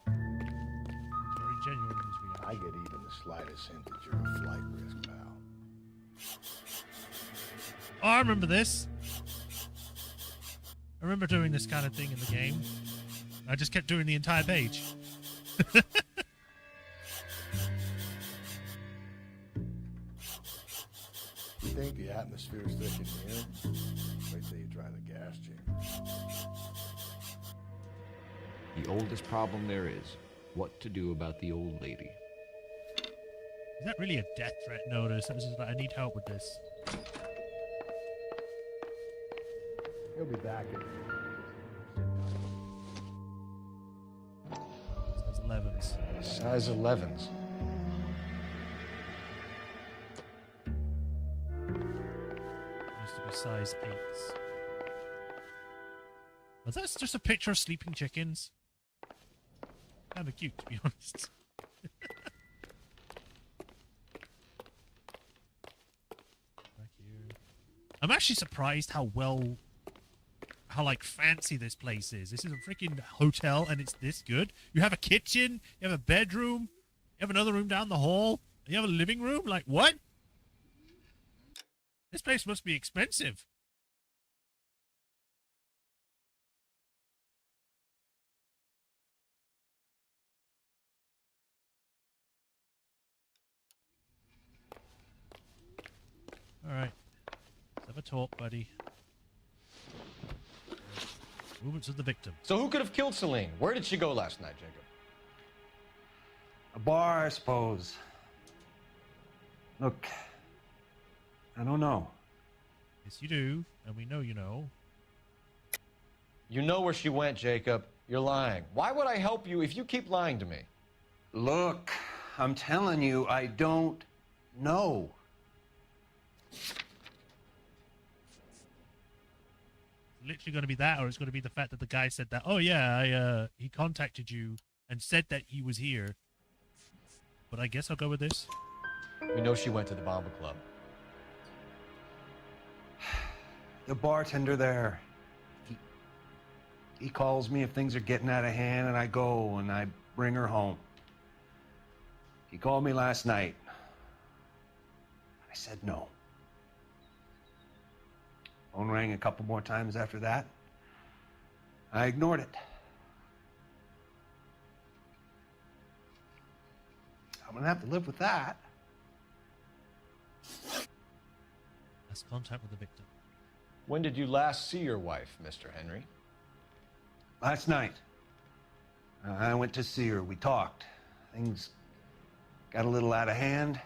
Very genuine in his reaction. I get even the slightest hint that you're a flight risk, pal. Oh, I remember this. I remember doing this kind of thing in the game. I just kept doing the entire page. You think the atmosphere's thick in here? Wait till you try the gas chamber. The oldest problem there is what to do about the old lady. Is that really a death threat notice? That was just like, I need help with this. He'll be back in. Size 11s. Size 11s. Used to be size 8s. Well, that's just a picture of sleeping chickens. Kind of cute, to be honest. Back here. I'm actually surprised how like fancy this place is. This is a freaking hotel and it's this good. You have a kitchen, you have a bedroom, you have another room down the hall, you have a living room. Like, what? This place must be expensive. Alright. Let's have a talk, buddy. Movements of the victim. So who could have killed Celine? Where did she go last night, Jacob? A bar, I suppose. Look, I don't know. Yes, you do, and we know you know. You know where she went, Jacob. You're lying. Why would I help you if you keep lying to me? Look, I'm telling you, I don't know. Literally going to be that, or it's going to be the fact that the guy said that, oh yeah, he contacted you and said that he was here. But I guess I'll go with this. We know she went to the Bomba Club. The bartender there, he calls me if things are getting out of hand, and I go and I bring her home. He called me last night. I said no. Phone rang a couple more times after that. I ignored it. I'm gonna have to live with that. That's contact with the victim. When did you last see your wife, Mr. Henry? Last night. I went to see her. We talked. Things got a little out of hand.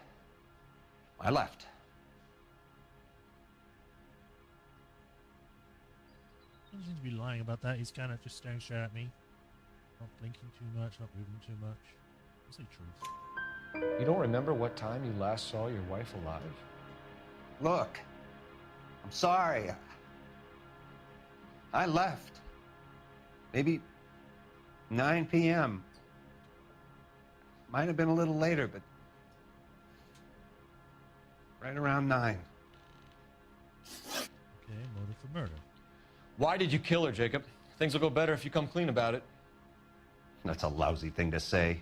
I left. He doesn't seem to be lying about that. He's kind of just staring straight at me. Not blinking too much, not moving too much. I'll say truth. You don't remember what time you last saw your wife alive? Look, I'm sorry. I left. Maybe 9 p.m. Might have been a little later, but right around 9. Okay, motive for murder. Why did you kill her, Jacob? Things will go better if you come clean about it. That's a lousy thing to say.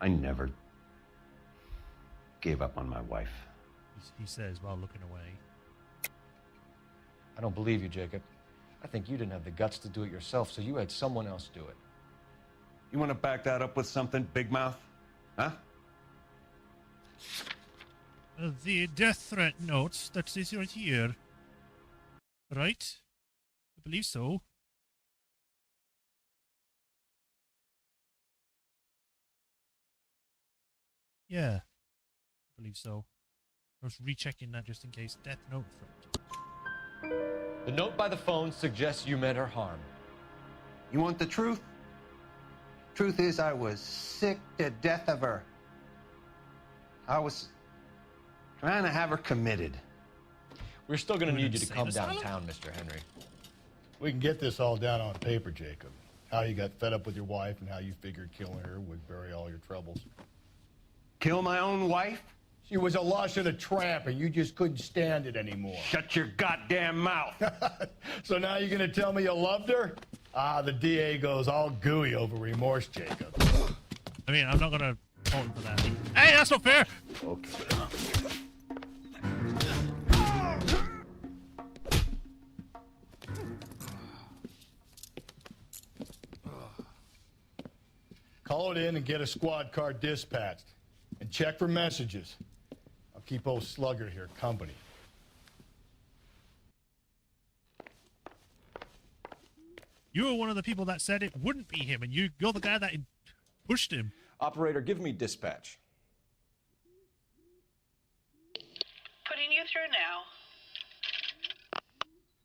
I never gave up on my wife. He says while looking away. I don't believe you, Jacob. I think you didn't have the guts to do it yourself, so you had someone else do it. You want to back that up with something, Big Mouth? Huh? The death threat notes that is right here. Right? I believe so. Yeah. I believe so. I was rechecking that just in case. Death note threat. The note by the phone suggests you meant her harm. You want the truth? Truth is, I was sick to death of her. I was trying to have her committed. We're still going to need you to come downtown, Mr. Henry. We can get this all down on paper, Jacob. How you got fed up with your wife and how you figured killing her would bury all your troubles. Kill my own wife? She was a lush and a tramp, and you just couldn't stand it anymore. Shut your goddamn mouth. So now you're going to tell me you loved her? Ah, the DA goes all gooey over remorse, Jacob. I mean, I'm not going to hold him for that. Hey, that's not fair! Okay. Call it in and get a squad car dispatched. And check for messages. I'll Keep old Slugger here company. You were one of the people that said it wouldn't be him, and you're the guy that pushed him. Operator, give me dispatch. Putting you through now.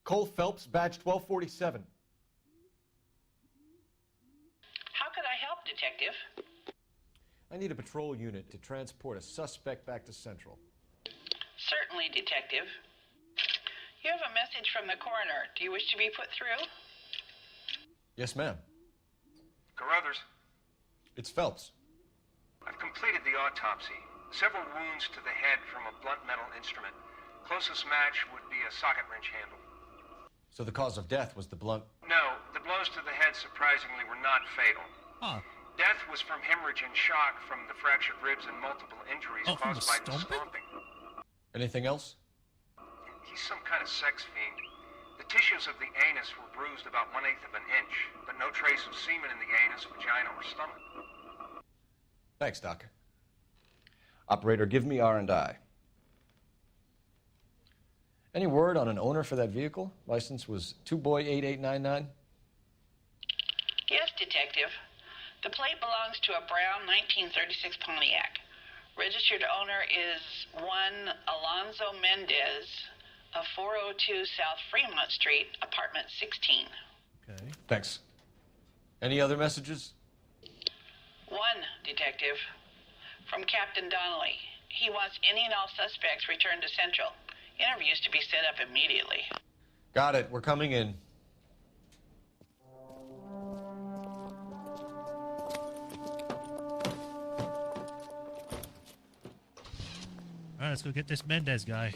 Cole Phelps, badge 1247. How could I help, Detective? I need a patrol unit to transport a suspect back to Central. Certainly, Detective. You have a message from the coroner. Do you wish to be put through? Yes, ma'am. Carruthers, It's Phelps. I've completed the autopsy. Several wounds to the head from a blunt metal instrument. Closest match would be a socket wrench handle. So the cause of death was the blunt... No, the blows to the head surprisingly were not fatal. Huh. Death was from hemorrhage and shock from the fractured ribs and multiple injuries caused by the stomping. Anything else? He's some kind of sex fiend. The tissues of the anus were bruised about 1/8 of an inch, but no trace of semen in the anus, vagina, or stomach. Thanks, Doc. Operator, give me R&I. Any word on an owner for that vehicle? License was 2boy8899. Yes, Detective. The plate belongs to a brown 1936 Pontiac. Registered owner is one Alonzo Mendez of 402 South Fremont Street, apartment 16. Okay. Thanks. Any other messages? One, Detective. From Captain Donnelly. He wants any and all suspects returned to Central. Interviews to be set up immediately. Got it. We're coming in. Alright, let's go get this Mendez guy.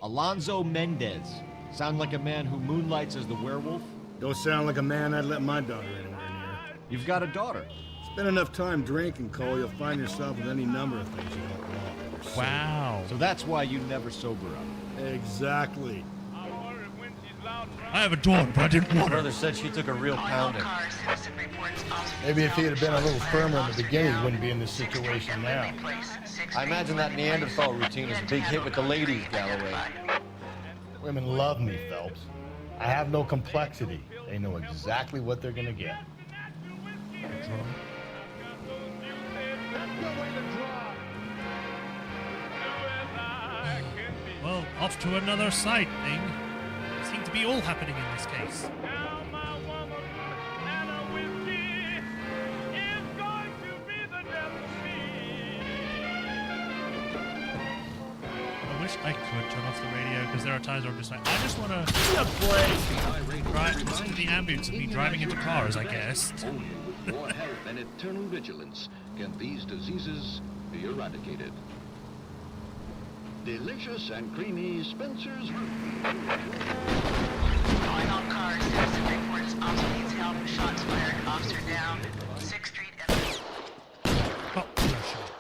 Alonzo Mendez. Sound like a man who moonlights as the werewolf? Don't sound like a man I'd let my daughter anywhere near. You've got a daughter. Spend enough time drinking, Cole, you'll find yourself with any number of things you don't want. Wow. So that's why you never sober up. Exactly. I have a daughter, but I didn't want her. Brother said she took a real pounding. Maybe if he'd have been a little firmer in the beginning, he wouldn't be in this situation now. I imagine that Neanderthal routine is a big hit with the ladies, Galloway. Women love me, Phelps. I have no complexity. They know exactly what they're gonna get. Well, off to another side thing. Seem to be all happening in this case. I wish I could turn off the radio because there are times where I'm just like, I just want to listen to the ambience of me driving into cars, I guess. Only with more health and eternal vigilance can these diseases be eradicated. Delicious and creamy Spencer's Calling all cars, citizen reports, officer needs help, shots fired, officer down, 6th Street and... Oh, no shot.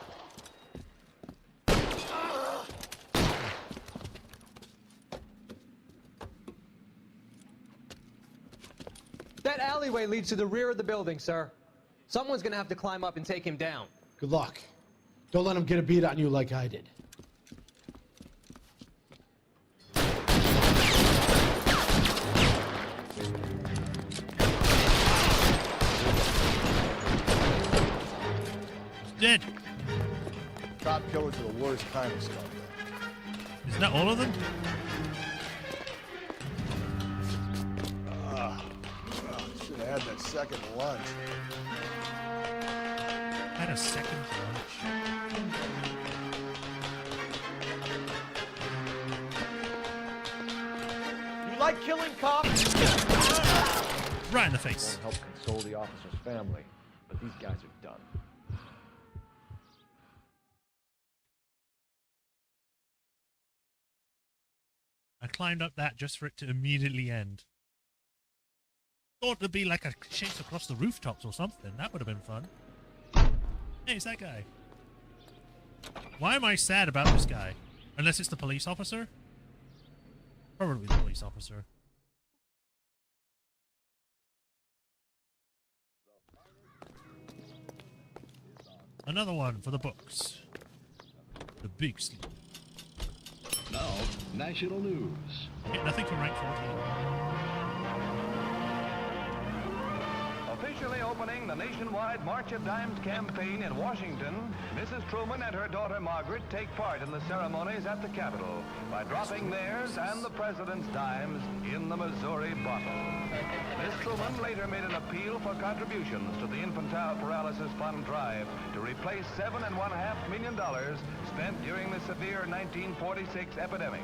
That alleyway leads to the rear of the building, sir. Someone's gonna have to climb up and take him down. Good luck. Don't let him get a beat on you like I did. Dead. Cop killers are the worst kind of stuff. Isn't that all of them? Should have had that second lunch. Had a second lunch. You like killing cops? Right in the face. Won't help console the officer's family, but these guys are done. I climbed up that just for it to immediately end. Thought it'd be like a chase across the rooftops or something. That would have been fun. Hey, it's that guy. Why am I sad about this guy? Unless it's the police officer? Probably the police officer. Another one for the books. The big sleep. Now, national news. Yeah, nothing for rank 14. Officially opening the nationwide March of Dimes campaign in Washington, Mrs. Truman and her daughter Margaret take part in the ceremonies at the Capitol by dropping theirs and the president's dimes in the Missouri bottle. Miss Truman later made an appeal for contributions to the Infantile Paralysis Fund drive to replace $7.5 million spent during the severe 1946 epidemics.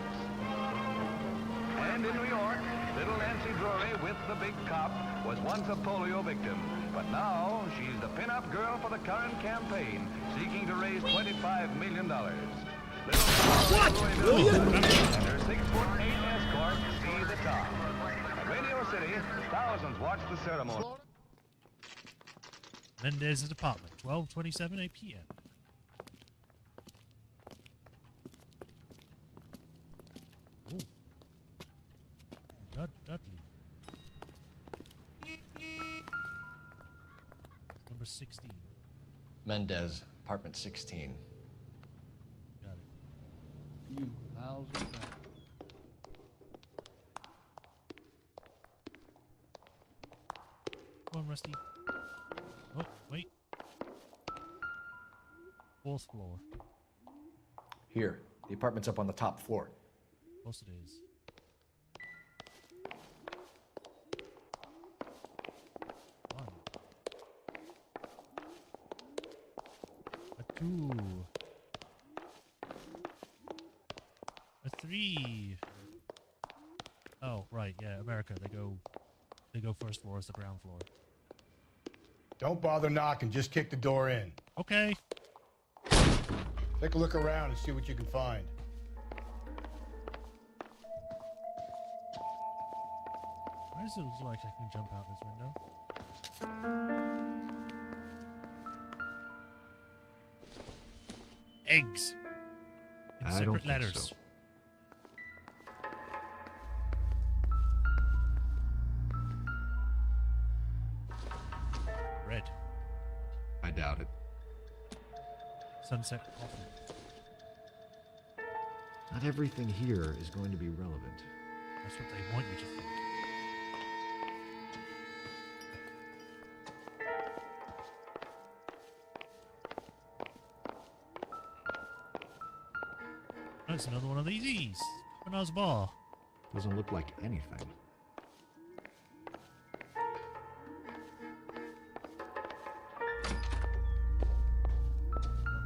And in New York, little Nancy Drury with the big cop was once a polio victim, but now she's the pin-up girl for the current campaign, seeking to raise $25 million. Little Drury and her 6'8" escort see the top. At Radio City, thousands watch the ceremony. Mendez's apartment, 12:27 p.m. Dudley. Number 16. Mendez, apartment 16. Got it. You lousy bastard. Come on, Rusty. Oh, wait. 4th floor. Here, the apartment's up on the top floor. Of course it is. A 2. A 3. Oh, right, yeah, America, they go first floor as the ground floor. Don't bother knocking, just kick the door in. Okay. Take a look around and see what you can find. Why does it look like I can jump out this window? Eggs. In I separate don't think letters. so. Red. I doubt it. Sunset coffee. Not everything here is going to be relevant. That's what they want you to think. That's another one of these. Papa's bar. Doesn't look like anything.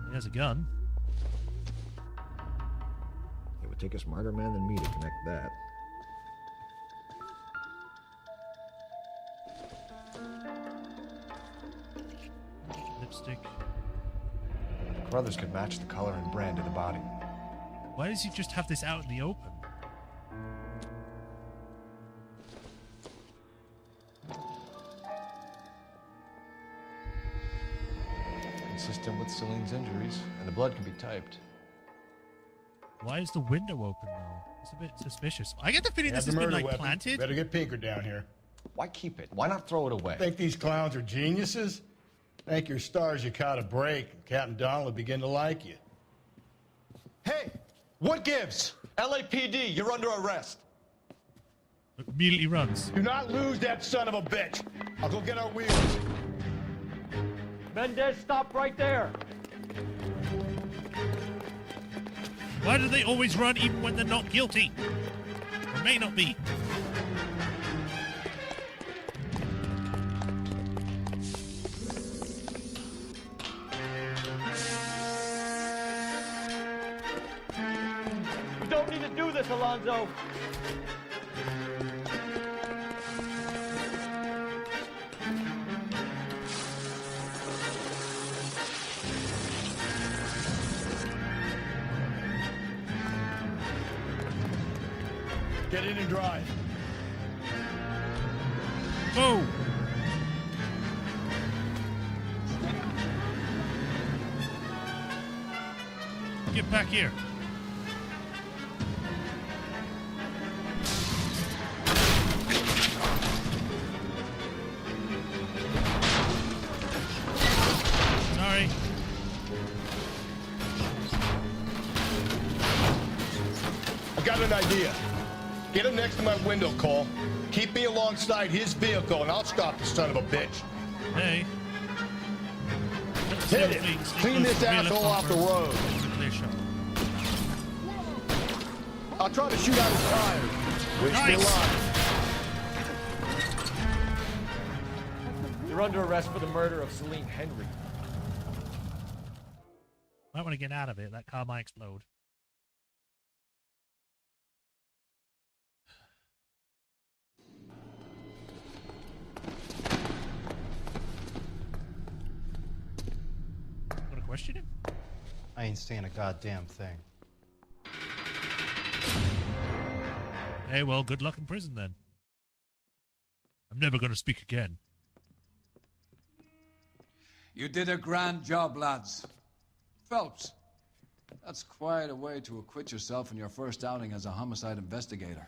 He has a gun. It would take a smarter man than me to connect that. Lipstick. Brothers could match the color and brand of the body. Why does he just have this out in the open? Consistent with Celine's injuries, and the blood can be typed. Why is the window open though? It's a bit suspicious. I get the feeling Have this the has been murder like weapon. planted. Better get Pinker down here. Why keep it? Why not throw it away? Think these clowns are geniuses? Thank your stars you caught a break, and Captain Donald will begin to like you. Hey! What gives? LAPD, you're under arrest. Immediately runs. Do not lose that son of a bitch. I'll go get our wheels. Mendez, stop right there. Why do they always run even when they're not guilty? Or may not be. You don't need to do this, Alonzo. Get in and drive. Go! Get back here. Sorry. got an idea. Get him next to my window, Cole. Keep me alongside his vehicle, and I'll stop the son of a bitch. Hey. Hit it! Clean this asshole off the road. Clear shot. I'll try to shoot out his tires. Wish me luck. You're under arrest for the murder of Celine Henry. Might want to get out of it. That car might explode. Want to question him? I ain't saying a goddamn thing. Hey, well, good luck in prison then. I'm never going to speak again. You did a grand job, lads. Phelps, that's quite a way to acquit yourself in your first outing as a homicide investigator.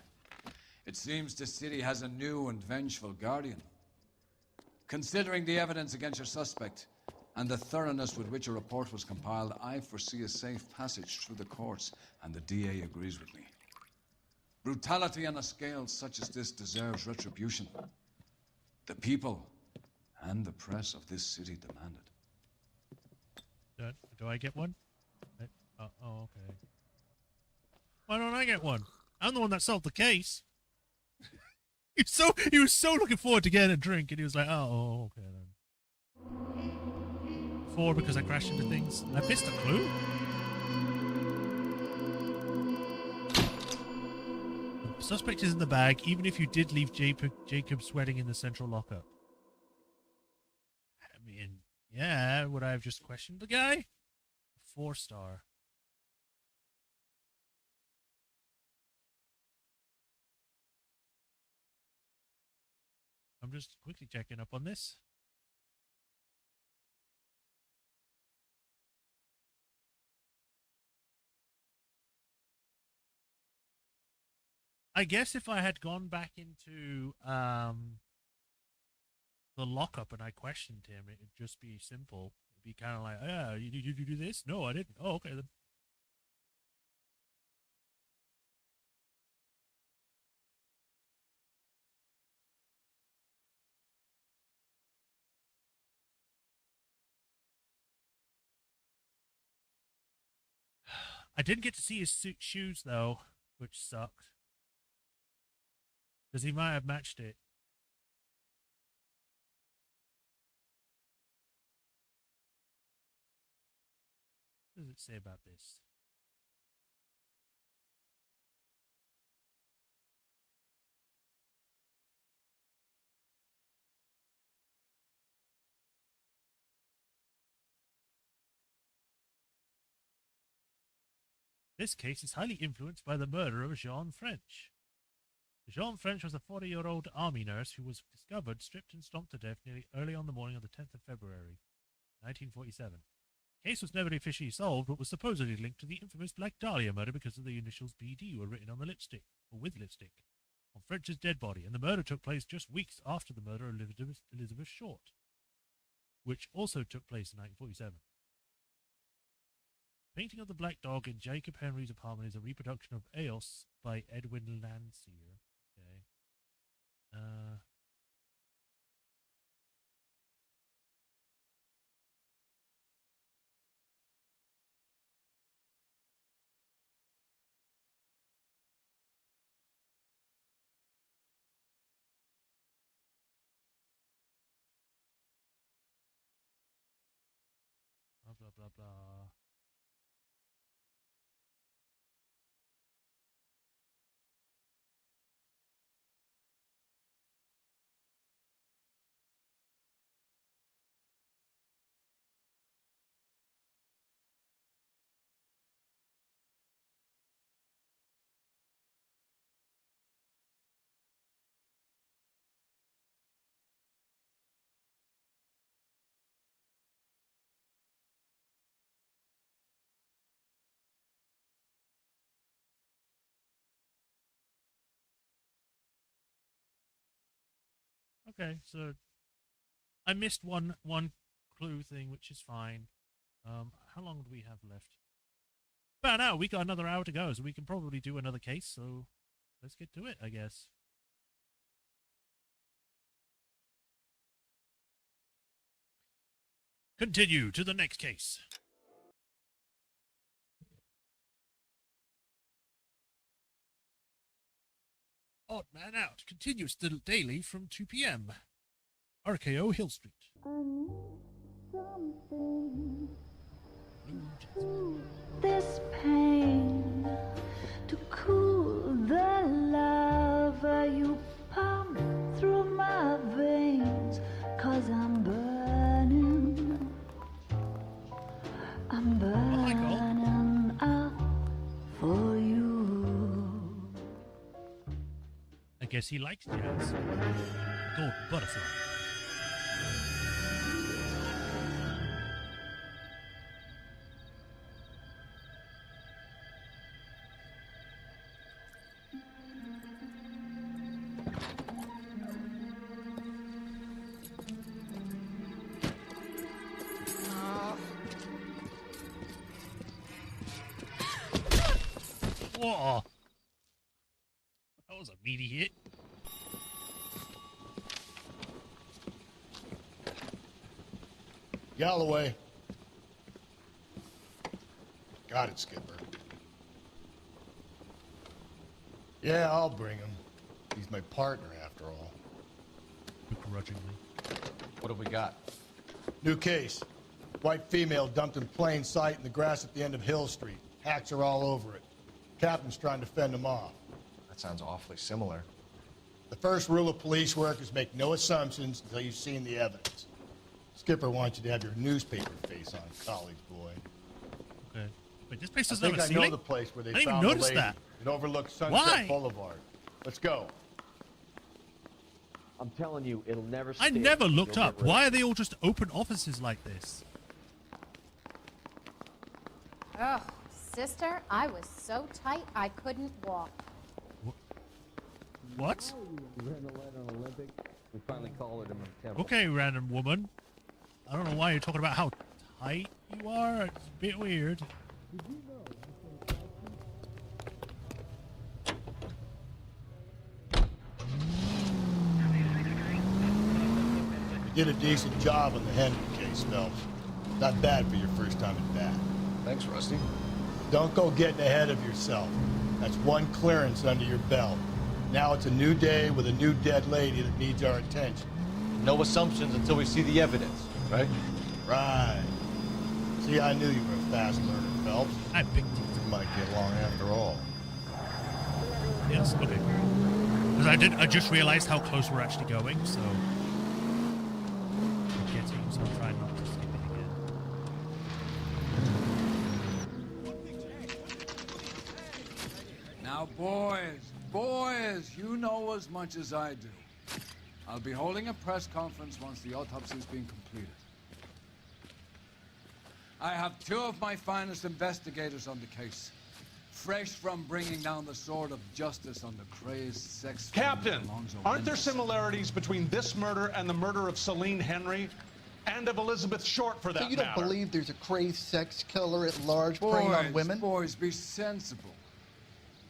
It seems the city has a new and vengeful guardian. Considering the evidence against your suspect and the thoroughness with which a report was compiled, I foresee a safe passage through the courts, and the DA agrees with me. Brutality on a scale such as this deserves retribution. The people and the press of this city demand it. Do I get one? Oh, okay. Why don't I get one? I'm the one that solved the case. He was so looking forward to getting a drink, and he was like, oh, okay then. 4 because I crashed into things. I missed a clue. The suspect is in the bag, even if you did leave Jacob sweating in the central lockup. I mean, yeah, would I have just questioned the guy? 4-star. I'm just quickly checking up on this. I guess if I had gone back into the lockup and I questioned him, it'd just be simple. It'd be kind of like, yeah, did you do this? No, I didn't. Oh, okay then. I didn't get to see his shoes, though, which sucked. Because he might have matched it. What does it say about this? This case is highly influenced by the murder of Jean French. Jean French was a 40-year-old army nurse who was discovered stripped and stomped to death nearly early on the morning of the 10th of February, 1947. The case was never officially solved, but was supposedly linked to the infamous Black Dahlia murder because of the initials BD were written on the lipstick, or with lipstick, on French's dead body, and the murder took place just weeks after the murder of Elizabeth Short, which also took place in 1947. Painting of the black dog in Jacob Henry's apartment is a reproduction of Eos by Edwin Landseer. Okay. Blah, blah, blah, blah. Okay, so I missed one clue thing, which is fine. How long do we have left? But now we got another hour to go, so we can probably do another case. So let's get to it, I guess. Continue to the next case. Odd Man Out continues still daily from 2 p.m. RKO Hill Street. This pain to cool the lava you pump through my veins, 'cause I'm burning up for you. I guess he likes jazz. Gold Butterfly. Whoa! That was a meaty hit. Galloway. Got it, Skipper. Yeah, I'll bring him. He's my partner, after all. Begrudgingly. What have we got? New case. White female dumped in plain sight in the grass at the end of Hill Street. Hacks are all over it. Captain's trying to fend them off. That sounds awfully similar. The first rule of police work is make no assumptions until you've seen the evidence. Skipper wants you to have your newspaper face on, college boy. Okay. Wait, this place I doesn't think have a I ceiling? know the place where they I didn't found even the notice lady. that. It overlooks Sunset Why? Boulevard. Let's go. I'm telling you, it'll never I stick. never looked You'll up. get Why are they all just open offices like this? Oh, sister, I was so tight I couldn't walk. What? We finally collared him in the temple. Okay, random woman. I don't know why you're talking about how tight you are. It's a bit weird. You did a decent job on the Henry case, Phelps. Not bad for your first time at bat. Thanks, Rusty. Don't go getting ahead of yourself. That's one clearance under your belt. Now it's a new day with a new dead lady that needs our attention. No assumptions until we see the evidence, right? Right. See, I knew you were a fast learner, Phelps. I picked you. We might get along after all. Yes, okay. Because I just realized how close we're actually going, so... I'm getting, so I'm trying not to skip it again. Now, boys, you know as much as I do. I'll be holding a press conference once the autopsy's been completed. I have two of my finest investigators on the case, fresh from bringing down the sword of justice on the crazed sex... Captain, aren't there similarities between this murder and the murder of Celine Henry and of Elizabeth Short, for that So you don't matter? believe there's a crazed sex killer at large preying on women? Boys, be sensible.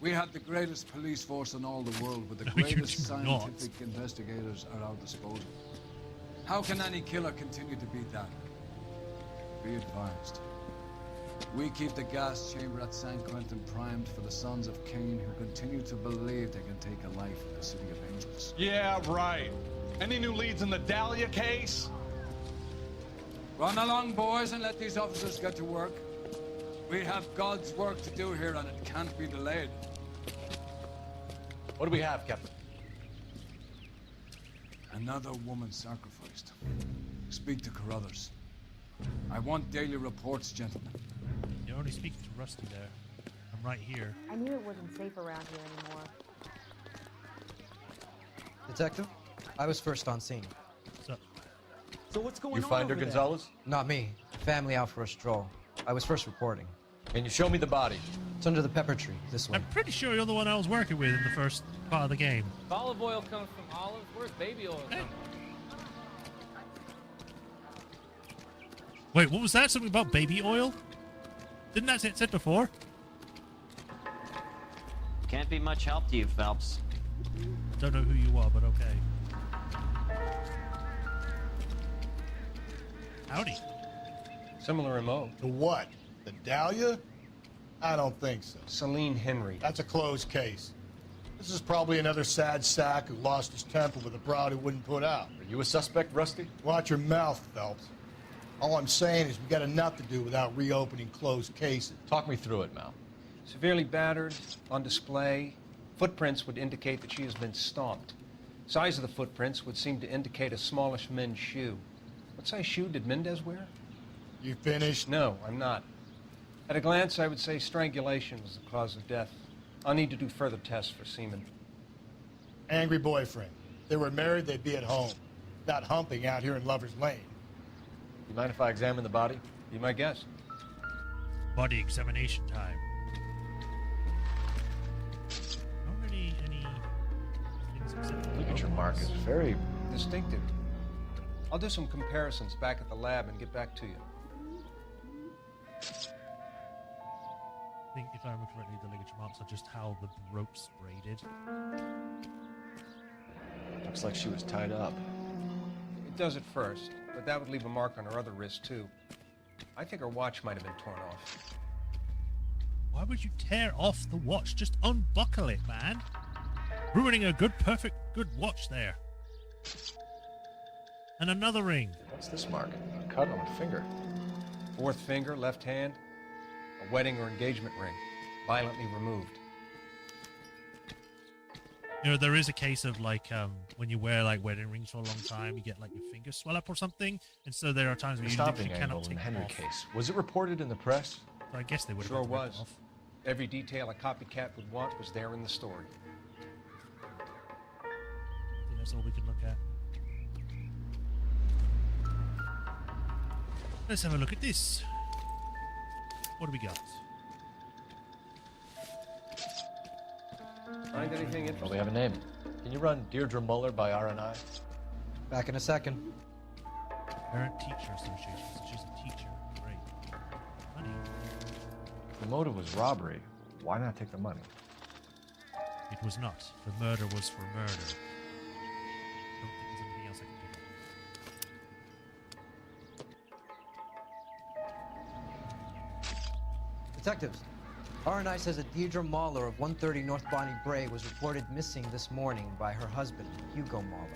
We have the greatest police force in all the world with the No, you greatest do not. scientific investigators at our disposal. How can any killer continue to beat that? Be advised. We keep the gas chamber at San Quentin primed for the sons of Cain who continue to believe they can take a life in the City of Angels. Yeah, right. Any new leads in the Dahlia case? Run along, boys, and let these officers get to work. We have God's work to do here, and it can't be delayed. What do we have, Captain? Another woman sacrificed. Speak to Carruthers. I want daily reports, gentlemen. You're only speaking to Rusty there. I'm right here. I knew it wasn't safe around here anymore. Detective, I was first on scene. What's up? So what's going You on find her, over there? Gonzalez? Not me. Family out for a stroll. I was first reporting. Can you show me the body? It's under the pepper tree, this way. I'm pretty sure you're the one I was working with in the first part of the game. If olive oil comes from olives, where's baby oil come from? Wait, what was that? Something about baby oil? Didn't that say it said before? Can't be much help to you, Phelps. Don't know who you are, but okay. Howdy. Similar MO. The what? The Dahlia? I don't think so. Celine Henry. That's a closed case. This is probably another sad sack who lost his temper with a broad who wouldn't put out. Are you a suspect, Rusty? Watch your mouth, Phelps. All I'm saying is we got enough to do without reopening closed cases. Talk me through it, Mal. Severely battered, on display. Footprints would indicate that she has been stomped. Size of the footprints would seem to indicate a smallish men's shoe. What size shoe did Mendez wear? You finished? No, I'm not. At a glance, I would say strangulation was the cause of death. I'll need to do further tests for semen. Angry boyfriend. If they were married, they'd be at home. Not humping out here in Lover's Lane. You mind if I examine the body? Be my guest. Body examination time. Not really any things except Look at your mark. It's very distinctive. I'll do some comparisons back at the lab and get back to you. I think, if I remember correctly, the ligature marks are just how the ropes braided. Looks like she was tied up. It does at first, but that would leave a mark on her other wrist, too. I think her watch might have been torn off. Why would you tear off the watch? Just unbuckle it, man. Ruining a good, perfect, good watch there. And another ring. What's this mark? A cut on my finger. Fourth finger, left hand. A wedding or engagement ring. Violently removed. You know, there is a case of like when you wear like wedding rings for a long time, you get like your fingers swell up or something, and so there are times where you literally cannot take in the them Henry off. case. Was it reported in the press? So I guess they would have Sure had to rip was. it off. Every detail a copycat would want was there in the story. I think that's all we can look at. Let's have a look at this. What do we got? Find anything interesting? Well, we have a name. Can you run Deirdre Muller by RNI? Back in a second. Parent Teacher Association. So she's a teacher. Great. Money. The motive was robbery. Why not take the money? It was not. The murder was for murder. Don't think there's anything else I can pick up. Detectives, RNI says that Deirdre Mahler of 130 North Bonnie Bray was reported missing this morning by her husband, Hugo Mahler.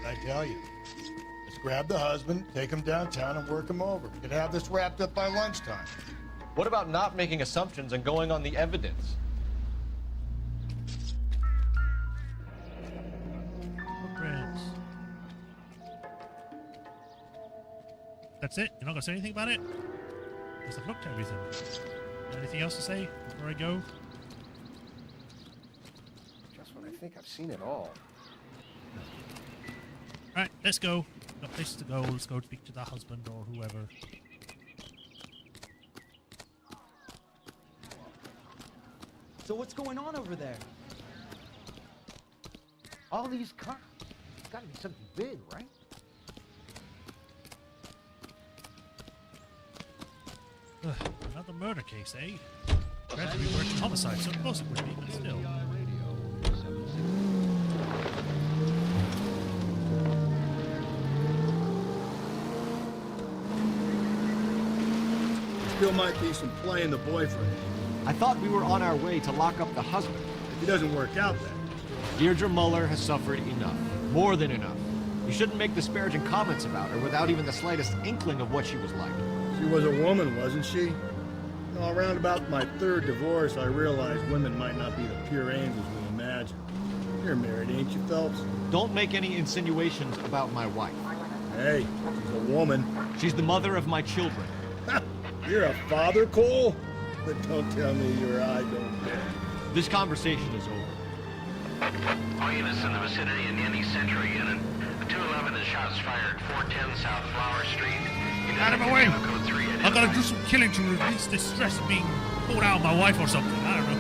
What'd I tell you? Let's grab the husband, take him downtown, and work him over. We could have this wrapped up by lunchtime. What about not making assumptions and going on the evidence? Footprints. That's it? You're not going to say anything about it? Because I've looked at everything. Anything else to say before I go? Just when I think I've seen it all. Alright, let's go. Got places to go. Let's go speak to the husband or whoever. So what's going on over there? All these cars. It's gotta be something big, right? Another murder case, eh? Glad to be working homicide, so of course it would be, but still. Still might be some play in the boyfriend. I thought we were on our way to lock up the husband. If it doesn't work out then. Deirdre Muller has suffered enough. More than enough. You shouldn't make disparaging comments about her without even the slightest inkling of what she was like. She was a woman, wasn't she? You know, around about my third divorce, I realized women might not be the pure angels we imagine. You're married, ain't you, Phelps? Don't make any insinuations about my wife. Hey, she's a woman. She's the mother of my children. You're a father, Cole? But don't tell me your eye don't care. This conversation is over. All units in the vicinity in any Century unit. 211 and shots fired, 410 South Flower Street. Out of my way! I've got to do some killing to release this stress of being pulled out of my wife or something. I don't know.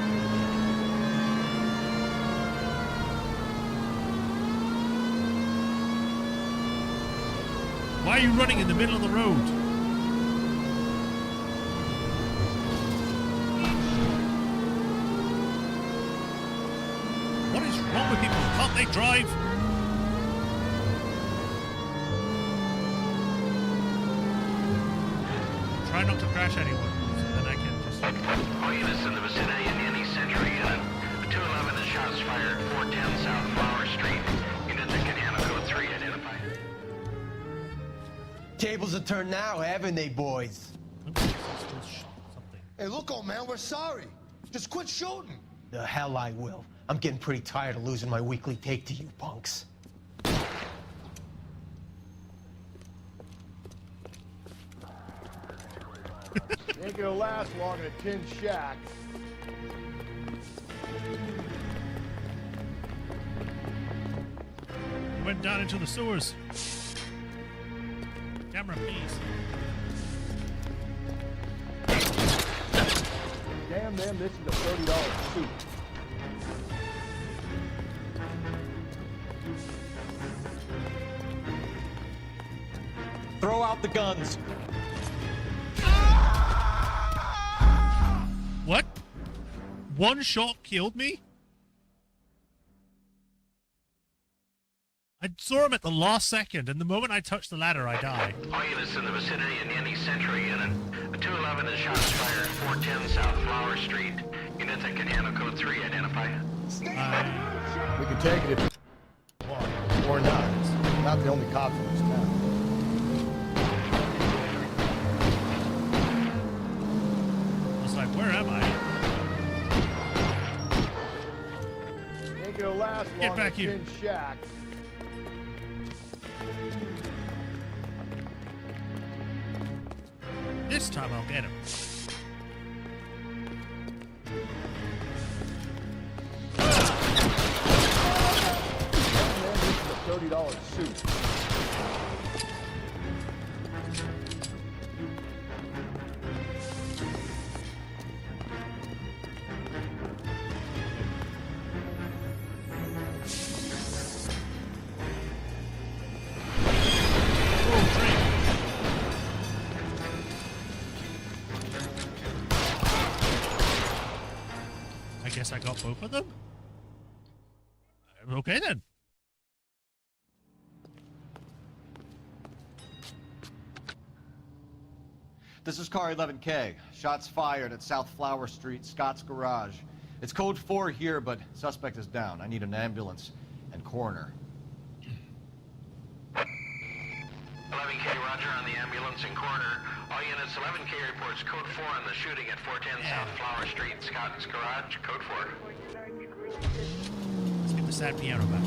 Why are you running in the middle of the road? They drive. Try not to crash anyone, so then I can just... All units in the vicinity in the East Century Unit. 211 and shots fired, 410 South Flower Street. Units in Canada Code 3 identified. Tables are turned now, haven't they, boys? Hey, look, old man, we're sorry. Just quit shooting. The hell I will. I'm getting pretty tired of losing my weekly take to you punks. Ain't gonna last long in a tin shack. He went down into the sewers. Camera, please. Damn them, this is a $30 suit. Throw out the guns. What? One shot killed me? I saw him at the last second, and the moment I touched the ladder, I die. All units in the vicinity in the East Century Unit. 211 and shots fired, 410 South Flower Street. Units in Canada Code 3 identified. We can take it if you want, or not. Not the only cops in this town. It's like, where am I? Ain't gonna last long Get back in a here. tin shack. This time I'll get him. $30 suit. I guess I got both of them? Okay then. This is car 11K. Shots fired at South Flower Street, Scott's Garage. It's code 4 here, but suspect is down. I need an ambulance and coroner. 11K, roger on the ambulance and coroner. All units, 11K reports code 4 on the shooting at 410 South Flower Street, Scott's Garage, code 4. Let's get the sad piano back.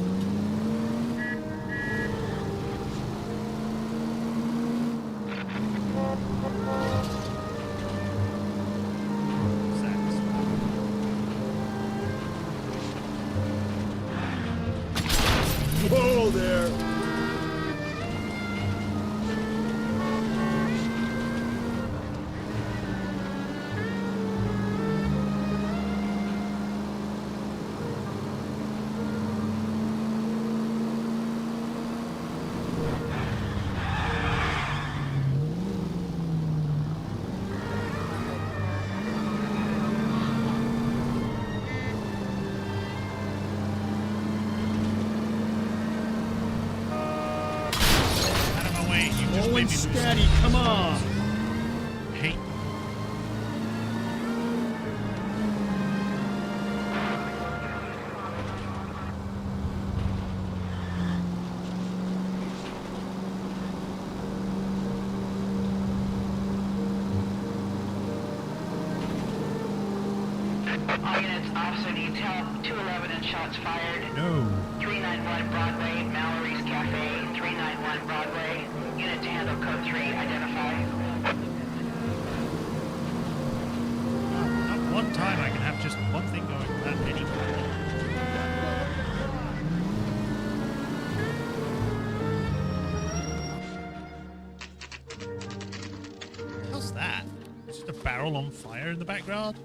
Whoa there! Going steady, come on! Hey. All units, officer detail, 211 and shots fired. No. 391 Broadway, Mallory's Cafe, 391 Broadway. Unit to handle code 3, identify. Not one time I can have just one thing going without any. What's that? It's just a barrel on fire in the background?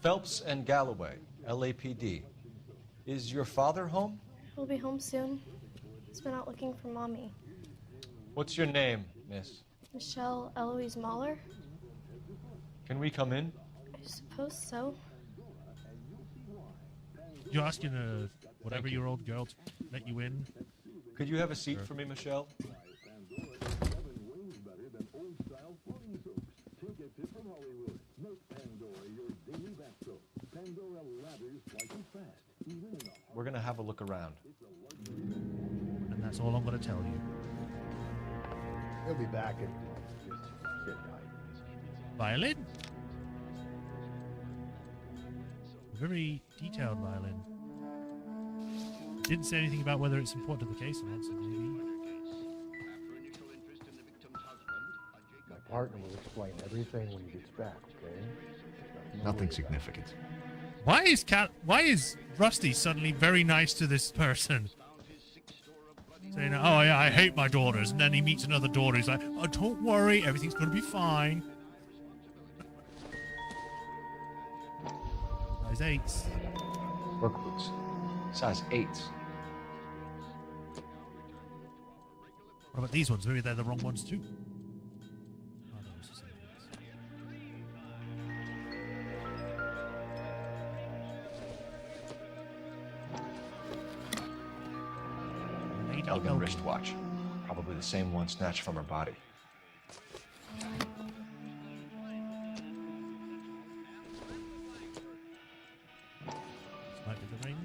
Phelps and Galloway, LAPD. Is your father home? He'll be home soon. He's been out looking for Mommy. What's your name, miss? Michelle Eloise Mahler? Can we come in? I suppose so. You're asking a whatever-year-old girl to let you in? Could you have a seat for me, Michelle? We're gonna have a look around. And that's all I'm gonna tell you. He'll be back in. Violin? Very detailed violin. Didn't say anything about whether it's important to the case or not, so maybe. My partner will explain everything when he gets back, okay? Nothing significant. Why is Rusty suddenly very nice to this person? Saying, oh yeah, I hate my daughters, and then he meets another daughter, he's like, oh, don't worry, everything's gonna be fine. Size 8s. Work boots. Size 8s. What about these ones? Maybe they're the wrong ones too. Oh, no, it's the same ones. Elgin wristwatch. Probably the same one snatched from her body. This might be the ring.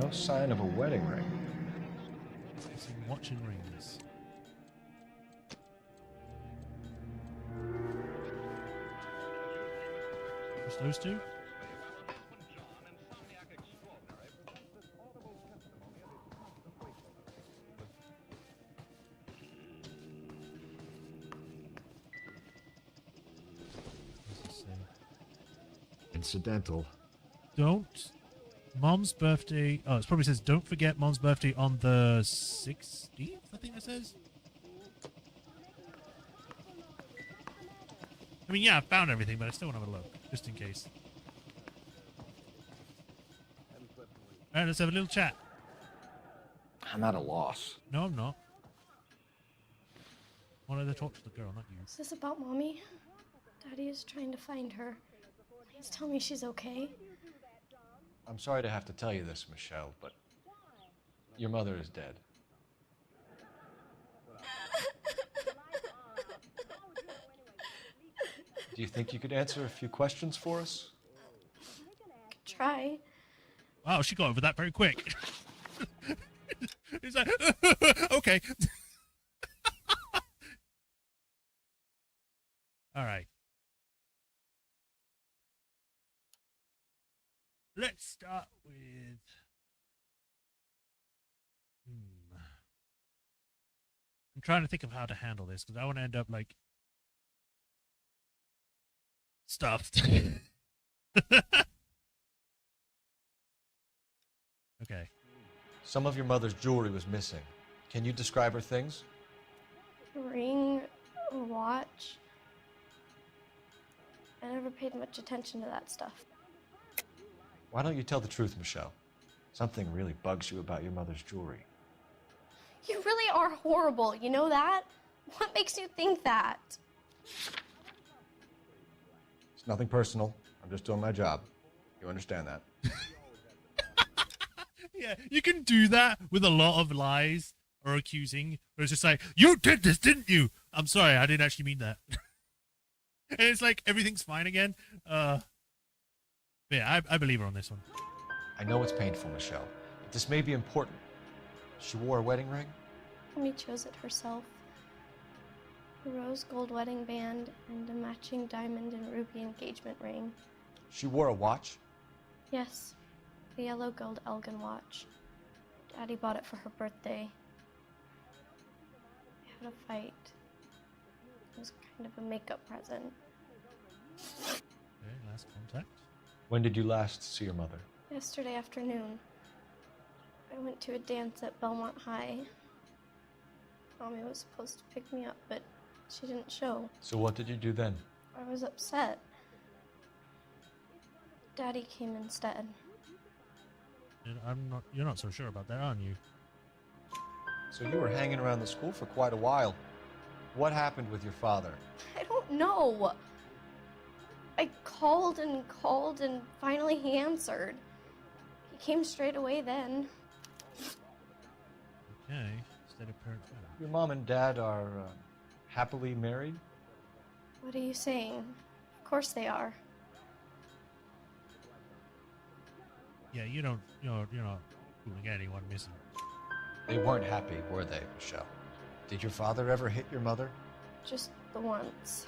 No sign of a wedding ring. Some watching rings. Just those two? Incidental. Don't. Mom's birthday. Oh, it probably says don't forget Mom's birthday on the 16th, I think it says. I mean, yeah, I found everything, but I still want to have a look, just in case. Alright, let's have a little chat. I'm at a loss. No, I'm not. I wanted to talk to the girl, not you. Is this about Mommy? Daddy is trying to find her. Please tell me she's okay. I'm sorry to have to tell you this, Michelle, but your mother is dead. Do you think you could answer a few questions for us? Try. Wow, she got over that very quick. It's like, okay. All right. Let's start with... I'm trying to think of how to handle this, because I want to end up, like, stuffed. Okay. Some of your mother's jewelry was missing. Can you describe her things? A ring, a watch. I never paid much attention to that stuff. Why don't you tell the truth, Michelle? Something really bugs you about your mother's jewelry. You really are horrible, you know that? What makes you think that? It's nothing personal. I'm just doing my job. You understand that? Yeah, you can do that with a lot of lies or accusing, where it's just like, you did this, didn't you? I'm sorry, I didn't actually mean that. And it's like, everything's fine again. Yeah, I believe her on this one. I know it's painful, Michelle, but this may be important. She wore a wedding ring? Mommy chose it herself. A rose gold wedding band and a matching diamond and ruby engagement ring. She wore a watch? Yes, the yellow gold Elgin watch. Daddy bought it for her birthday. We had a fight. It was kind of a makeup present. Okay, last contact. When did you last see your mother? Yesterday afternoon. I went to a dance at Belmont High. Mommy was supposed to pick me up, but she didn't show. So what did you do then? I was upset. Daddy came instead. And you're not so sure about that, aren't you? So you were hanging around the school for quite a while. What happened with your father? I don't know. I called and finally he answered. He came straight away then. Okay, state of parent. Your mom and dad are happily married? What are you saying? Of course they are. Yeah, you're not fooling anyone missing. They weren't happy, were they, Michelle? Did your father ever hit your mother? Just the once.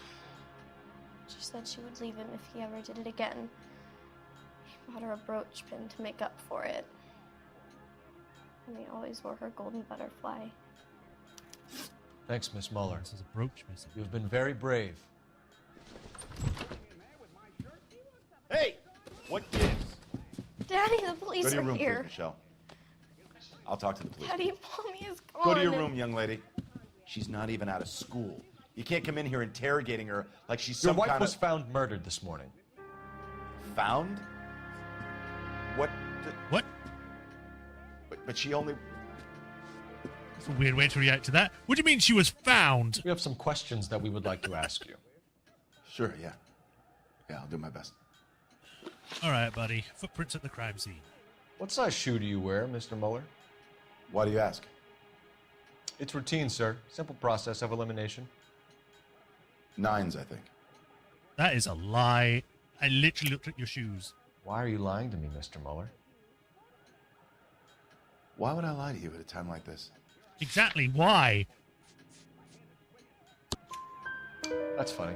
She said she would leave him if he ever did it again. He bought her a brooch pin to make up for it. And he always wore her golden butterfly. Thanks, Miss Muller. This is a brooch missing. You've been very brave. Hey! What gives? Daddy, the police Go to your are room, here. please, Michelle. I'll talk to the police. Daddy, Mommy is gone. Go to your room, young lady. She's not even out of school. You can't come in here interrogating her like she's Your some wife kind was of... found murdered this morning. Found? What? What? But she only... That's a weird way to react to that. What do you mean she was found? We have some questions that we would like to ask you. Sure, yeah. Yeah, I'll do my best. All right, buddy. Footprints at the crime scene. What size shoe do you wear, Mr. Muller? Why do you ask? It's routine, sir. Simple process of elimination. 9s, I think. That is a lie. I literally looked at your shoes. Why are you lying to me, Mr. Muller? Why would I lie to you at a time like this? Exactly. Why? That's funny.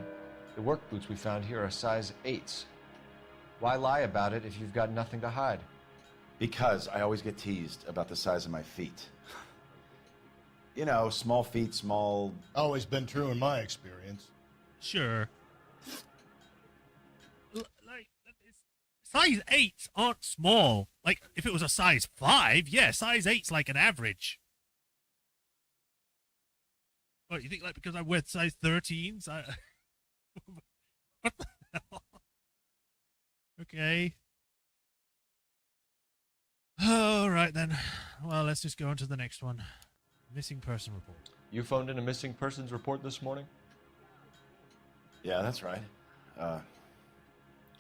The work boots we found here are size 8s. Why lie about it if you've got nothing to hide? Because I always get teased about the size of my feet. You know, small feet, small... Always been true in my experience. Sure. Like, size 8s aren't small. Like, if it was a size 5, yeah, size 8's like an average. What, you think, like, because I wear size 13s, I... What the hell? Okay. All right, then. Well, let's just go on to the next one. Missing person report. You phoned in a missing persons report this morning? Yeah, that's right.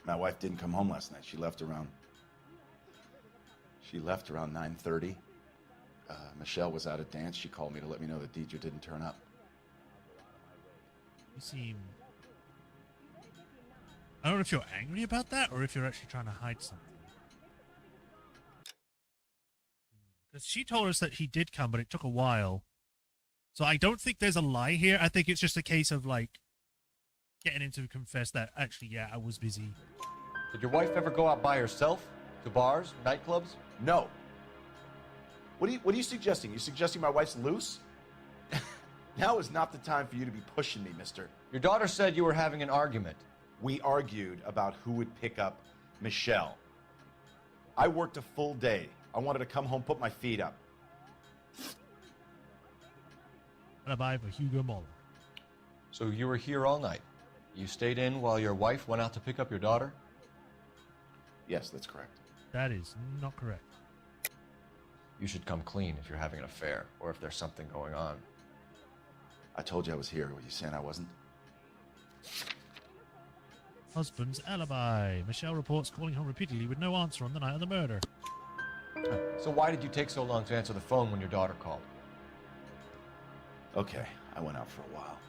My wife didn't come home last night. She left around 9:30. Michelle was out at dance. She called me to let me know that Deidre didn't turn up. You seem... I don't know if you're angry about that or if you're actually trying to hide something. Because she told us that he did come, but it took a while. So I don't think there's a lie here. I think it's just a case of, like, getting him to confess that, actually, yeah, I was busy. Did your wife ever go out by herself? To bars, nightclubs? No. What are you suggesting? You suggesting my wife's loose? Now is not the time for you to be pushing me, mister. Your daughter said you were having an argument. We argued about who would pick up Michelle. I worked a full day. I wanted to come home, put my feet up. Alibi for Hugo Muller. So you were here all night? You stayed in while your wife went out to pick up your daughter? Yes, that's correct. That is not correct. You should come clean if you're having an affair, or if there's something going on. I told you I was here. Were you saying I wasn't? Husband's alibi. Michelle reports calling home repeatedly with no answer on the night of the murder. So why did you take so long to answer the phone when your daughter called? Okay, I went out for a while.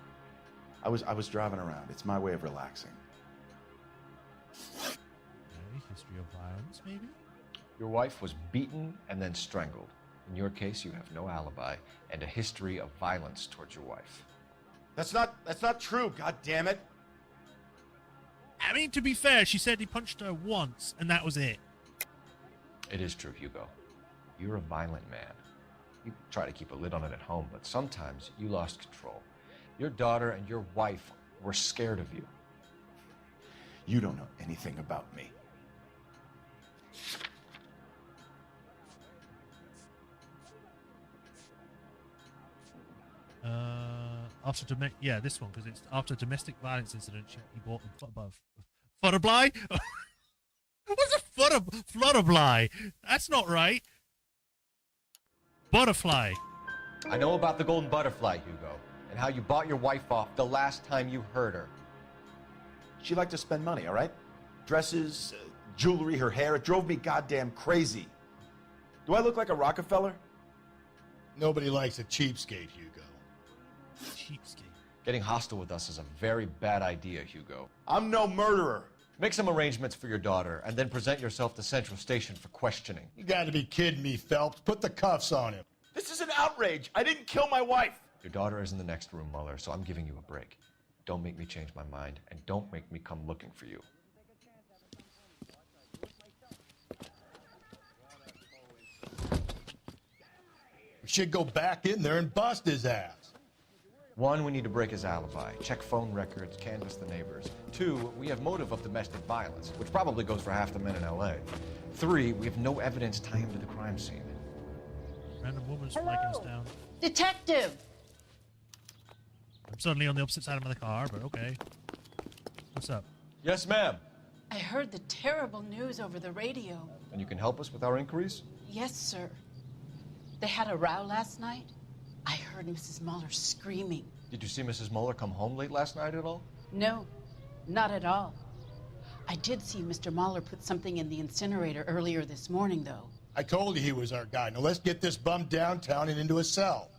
I was driving around. It's my way of relaxing. Okay, history of violence, maybe? Your wife was beaten and then strangled. In your case, you have no alibi and a history of violence towards your wife. That's not true, god damn it. I mean, to be fair, she said he punched her once, and that was it. It is true, Hugo. You're a violent man. You try to keep a lid on it at home, but sometimes you lost control. Your daughter and your wife were scared of you. You don't know anything about me. Yeah, this one, because it's after domestic violence incident, he bought them Futterbly? What's a flutterbly? That's not right. Butterfly. I know about the golden butterfly, Hugo, and how you bought your wife off the last time you heard her. She liked to spend money, all right? Dresses, jewelry, her hair. It drove me goddamn crazy. Do I look like a Rockefeller? Nobody likes a cheapskate, Hugo. Cheapskate. Getting hostile with us is a very bad idea, Hugo. I'm no murderer. Make some arrangements for your daughter, and then present yourself to Central Station for questioning. You gotta be kidding me, Phelps. Put the cuffs on him. This is an outrage. I didn't kill my wife. Your daughter is in the next room, Mueller, so I'm giving you a break. Don't make me change my mind, and don't make me come looking for you. We should go back in there and bust his ass. 1, we need to break his alibi, check phone records, canvass the neighbors. 2, we have motive of domestic violence, which probably goes for half the men in L.A. 3, we have no evidence tying him to the crime scene. Random woman's flagging us down. Detective! I'm suddenly on the opposite side of the car, but okay. What's up? Yes, ma'am. I heard the terrible news over the radio. And you can help us with our inquiries? Yes, sir. They had a row last night. I heard Mrs. Mueller screaming. Did you see Mrs. Mueller come home late last night at all? No, not at all. I did see Mr. Mueller put something in the incinerator earlier this morning, though. I told you he was our guy. Now let's get this bum downtown and into a cell.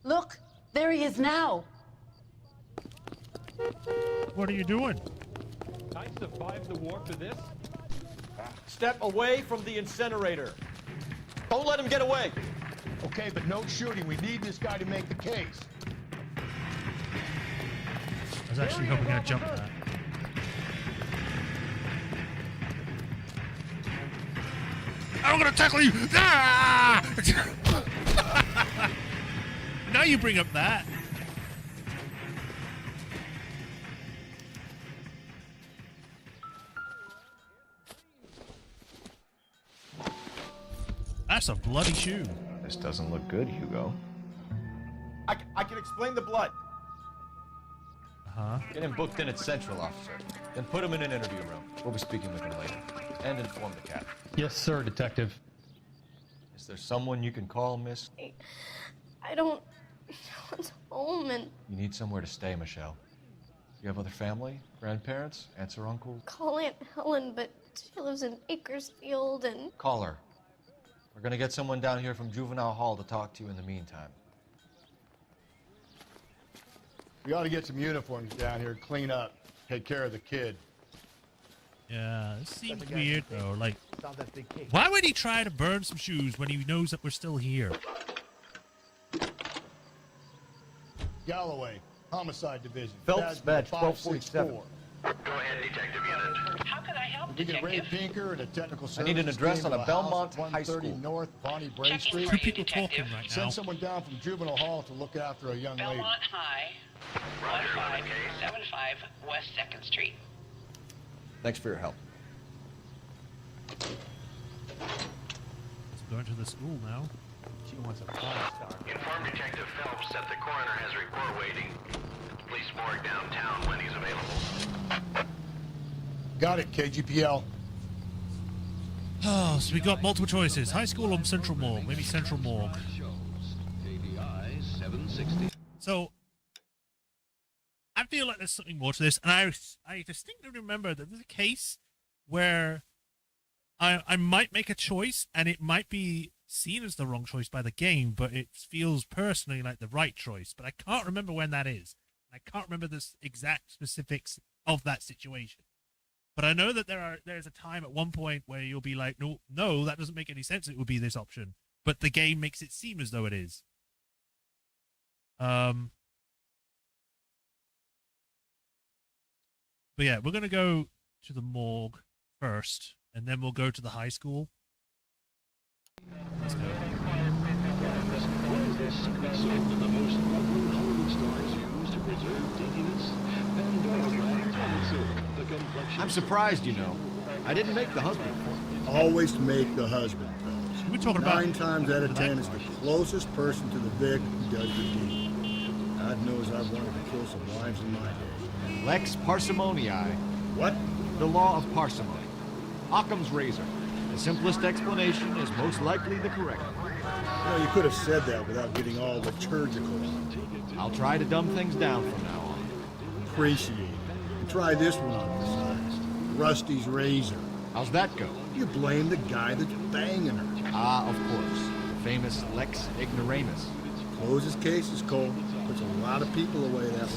Look, there he is now. What are you doing? I survived the war for this. Step away from the incinerator. Don't let him get away. Okay, but no shooting. We need this guy to make the case. I was actually hoping I'd jump that. I'm gonna tackle you! Ah! Now you bring up that. That's a bloody shoe. This doesn't look good, Hugo. I can explain the blood. Uh-huh. Get him booked in at Central, officer. Then put him in an interview room. We'll be speaking with him later. And inform the captain. Yes, sir, Detective. Is there someone you can call, miss? I don't want home and You need somewhere to stay, Michelle. You have other family? Grandparents? Aunts or uncles? call Aunt Helen, but she lives in Bakersfield and... Call her. We're gonna get someone down here from Juvenile Hall to talk to you in the meantime. We ought to get some uniforms down here, clean up, take care of the kid. Yeah, this seems weird though. Like, why would he try to burn some shoes when he knows that we're still here? Galloway, Homicide Division. Phelps, badge 564. 1247. Go ahead, Detective Unit. How can I help, We get Ray Pinker and a technical service. I need an address on a team Belmont to the house High at 130 School. North Bonnie Bray Street. Two people talking right now. Send someone down from Juvenile Hall to look after a young lady. Belmont High, 1575 West 2nd Street. Thanks for your help. Let's go into the school now. She wants a 5-star. Inform Detective Phelps that the coroner has a report waiting at the police morgue downtown when he's available. Got it, KGPL. Oh, so we got multiple choices. High school or Central Morgue? Maybe Central Morgue. So, I feel like there's something more to this, and I distinctly remember that there's a case where I might make a choice, and it might be seen as the wrong choice by the game, but it feels personally like the right choice. But I can't remember when that is. I can't remember the exact specifics of that situation. But I know that there's a time at one point where you'll be like, no, that doesn't make any sense. It would be this option, but the game makes it seem as though it is. But yeah, we're gonna go to the morgue first, and then we'll go to the high school. Let's go. I'm surprised, you know. I didn't make the husband. Always make the husband. We're talking about 9 times out of 10 is the closest person to the victim who does the deed. God knows I've wanted to kill some wives in my day. Lex parsimoniae. What? The law of parsimony. Occam's razor. The simplest explanation is most likely the correct one. You know, you could have said that without getting all liturgical on it. I'll try to dumb things down from now on. Appreciate it. And try this one on for size. Rusty's razor. How's that go? You blame the guy that's banging her. Ah, of course. The famous Lex Ignoramus. Closes cases, Cole. Puts a lot of people away that way.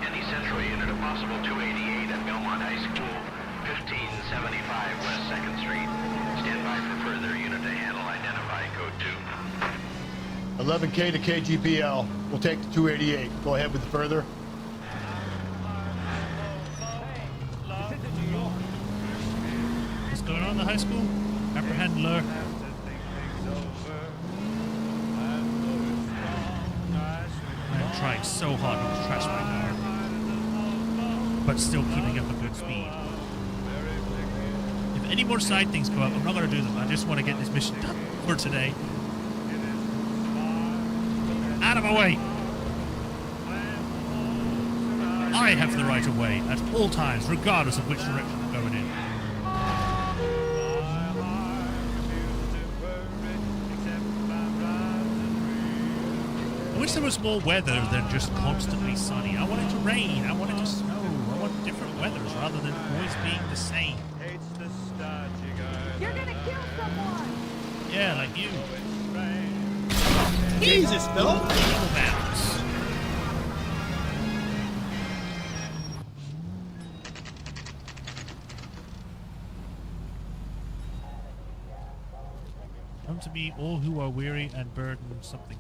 Any Central unit, a possible 288 at Belmont High School, 1575 West 2nd Street. Stand by for further unit to handle. Identify code 2. 11K to KGPL. We'll take the 288. Go ahead with the further. What's going on in the high school? Apprehend lure. I'm trying so hard not to trash my car, but still keeping up a good speed. If any more side things go up, I'm not going to do them. I just want to get this mission done for today. Out of my way! I have the right of way at all times, regardless of which direction I'm going in. I wish there was more weather than just constantly sunny. I want it to rain. I want it to snow. I want different weathers rather than always being the same. You're gonna kill someone! Yeah, like you. Jesus, Phil! Bounce. Come to me, all who are weary and burdened, something.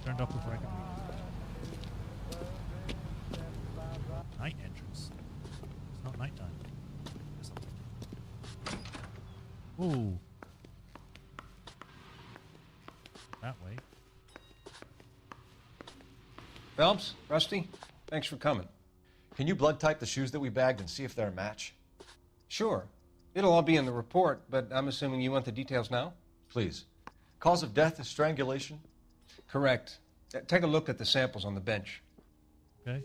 Turned up before I can read. Night entrance. It's not nighttime. Ooh. That way. Phelps, Rusty, thanks for coming. Can you blood type the shoes that we bagged and see if they're a match? Sure. It'll all be in the report, but I'm assuming you want the details now? Please. Cause of death is strangulation? Correct. Take a look at the samples on the bench. Okay.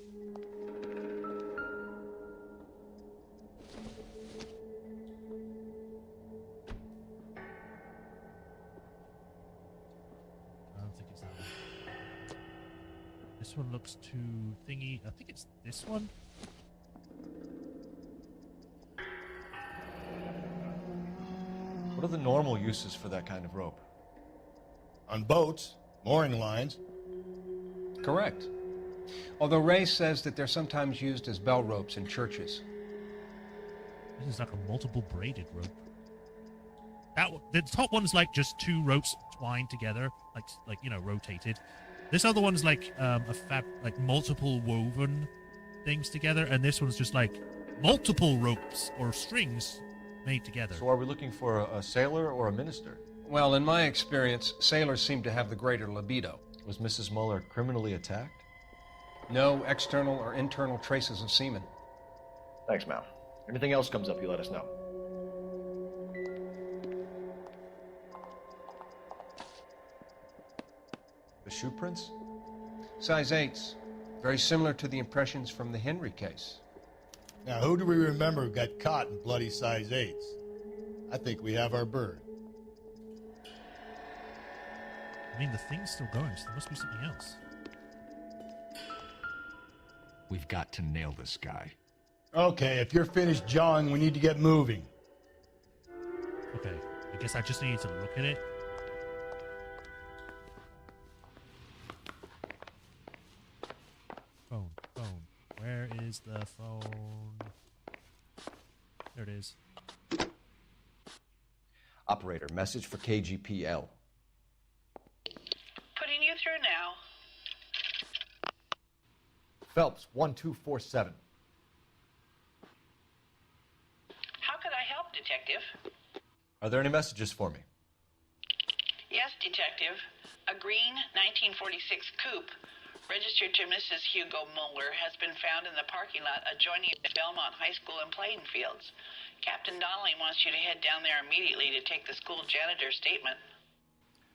I don't think it's that one. This one looks too thingy. I think it's this one. What are the normal uses for that kind of rope? On boats, mooring lines. Correct. Although Ray says that they're sometimes used as bell ropes in churches. This is like a multiple braided rope. The top one's like just two ropes twined together, like you know, rotated. This other one's like like multiple woven things together, and this one's just like multiple ropes or strings made together. So are we looking for a sailor or a minister? Well, in my experience, sailors seem to have the greater libido. Was Mrs. Muller criminally attacked? No external or internal traces of semen. Thanks, Mal. Anything else comes up, you let us know. The shoe prints? Size 8s. Very similar to the impressions from the Henry case. Now, who do we remember got caught in bloody size 8s? I think we have our bird. I mean, the thing's still going, so there must be something else. We've got to nail this guy. Okay, if you're finished jawing, we need to get moving. Okay, I guess I just need to look at it. Phone. Where is the phone? There it is. Operator, message for KGPL. Putting you through now. Phelps, 1247. How could I help, Detective? Are there any messages for me? Yes, Detective. A green 1946 coupe, registered to Mrs. Hugo Muller, has been found in the parking lot adjoining the Belmont High School and playing fields. Captain Donnelly wants you to head down there immediately to take the school janitor's statement.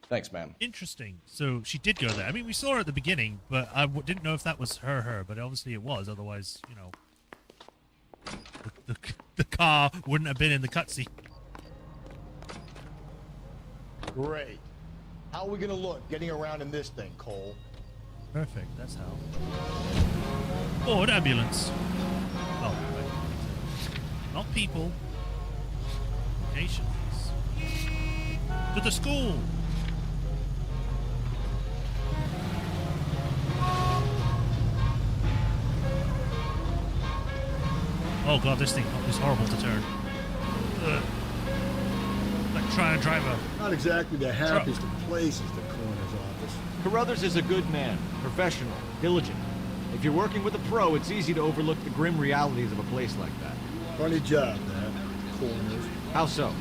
Thanks, ma'am. Interesting. So she did go there. I mean, we saw her at the beginning, but I didn't know if that was her, but obviously it was. Otherwise, you know, the car wouldn't have been in the cutscene. Great. How are we gonna look getting around in this thing, Cole? Perfect, that's how. Oh, an ambulance. Oh, wait. Not people. Patients. To the school! Oh god, this thing is horrible to turn. Like trying to drive a... Not exactly the happiest of places, the coroner's office. Carruthers is a good man, professional, diligent. If you're working with a pro, it's easy to overlook the grim realities of a place like that. Funny job, that, coroners. How so?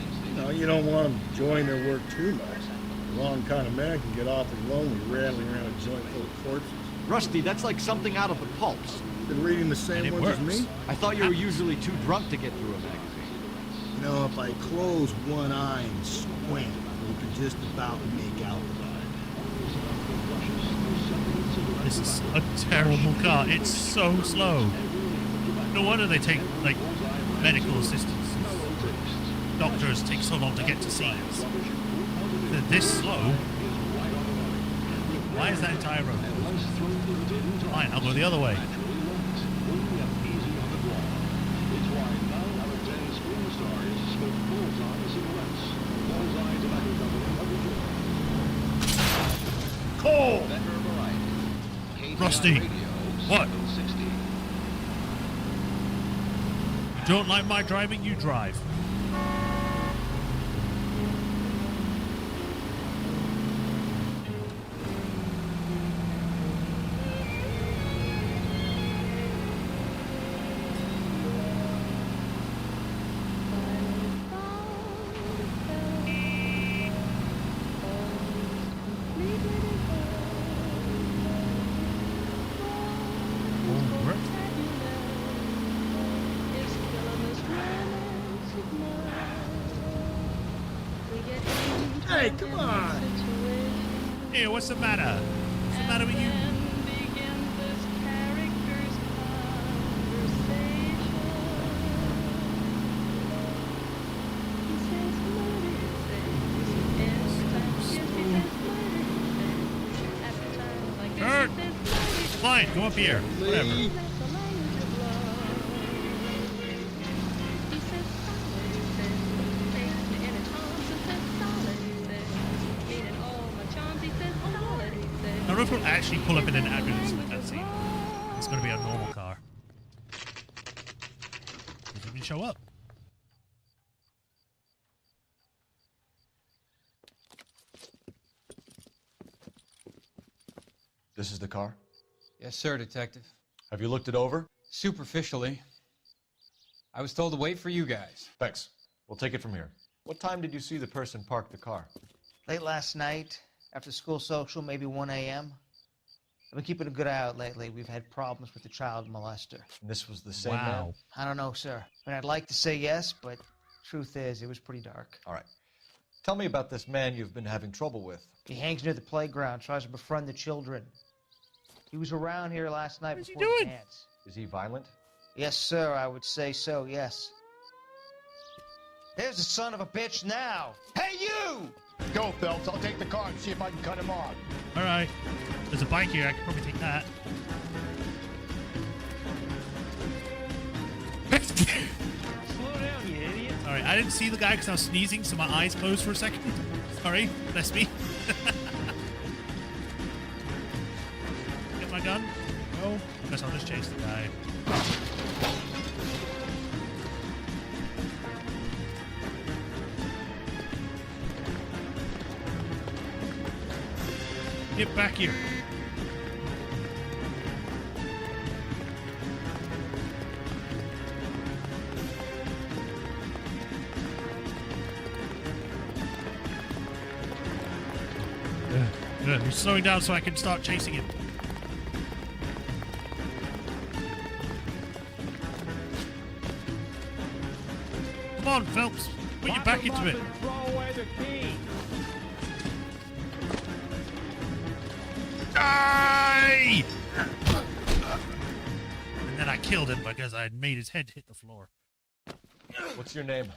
You don't want them enjoying their work too much. The wrong kind of man can get awfully lonely rattling around a joint full of corpses. Rusty, that's like something out of the pulps. Been reading the same ones as me? I thought you were usually too drunk to get through a magazine. If I close one eye and squint, you can just about make out the vibe. This is a terrible car. It's so slow. No wonder they take, like, medical assistance. Doctors take so long to get to scenes. They're this slow. Why is that entire road? Fine, I'll go the other way. Cole! Rusty, what? You don't like my driving, you drive. Hey, come on! Here, what's the matter? What's the matter with you? Kurt! Fine, go up here. Whatever. I don't know if we'll actually pull up in an ambulance in the cutscene. It's going to be a normal car. Doesn't even show up. This is the car? Yes, sir, Detective. Have you looked it over? Superficially. I was told to wait for you guys. Thanks. We'll take it from here. What time did you see the person park the car? Late last night, after school social, maybe 1 a.m. I've been keeping a good eye out lately. We've had problems with the child molester. And this was the same man? I don't know, sir. I mean, I'd like to say yes, but truth is, it was pretty dark. All right. Tell me about this man you've been having trouble with. He hangs near the playground, tries to befriend the children. He was around here last night What's he before the doing? dance. Is he violent? Yes, sir, I would say so, yes. There's the son of a bitch now. Hey, you! Go, Phelps. I'll take the car and see if I can cut him off. All right. There's a bike here. I could probably take that. Slow down, you idiot. Sorry, I didn't see the guy because I was sneezing, so my eyes closed for a second. Sorry, that's me. Get my gun. No. I guess I'll just chase the guy. Get back here. Good. We're slowing down so I can start chasing him. Come on, Phelps. Put your back into it. Throw away the key. Die! And then I killed him because I had made his head hit the floor. What's your name?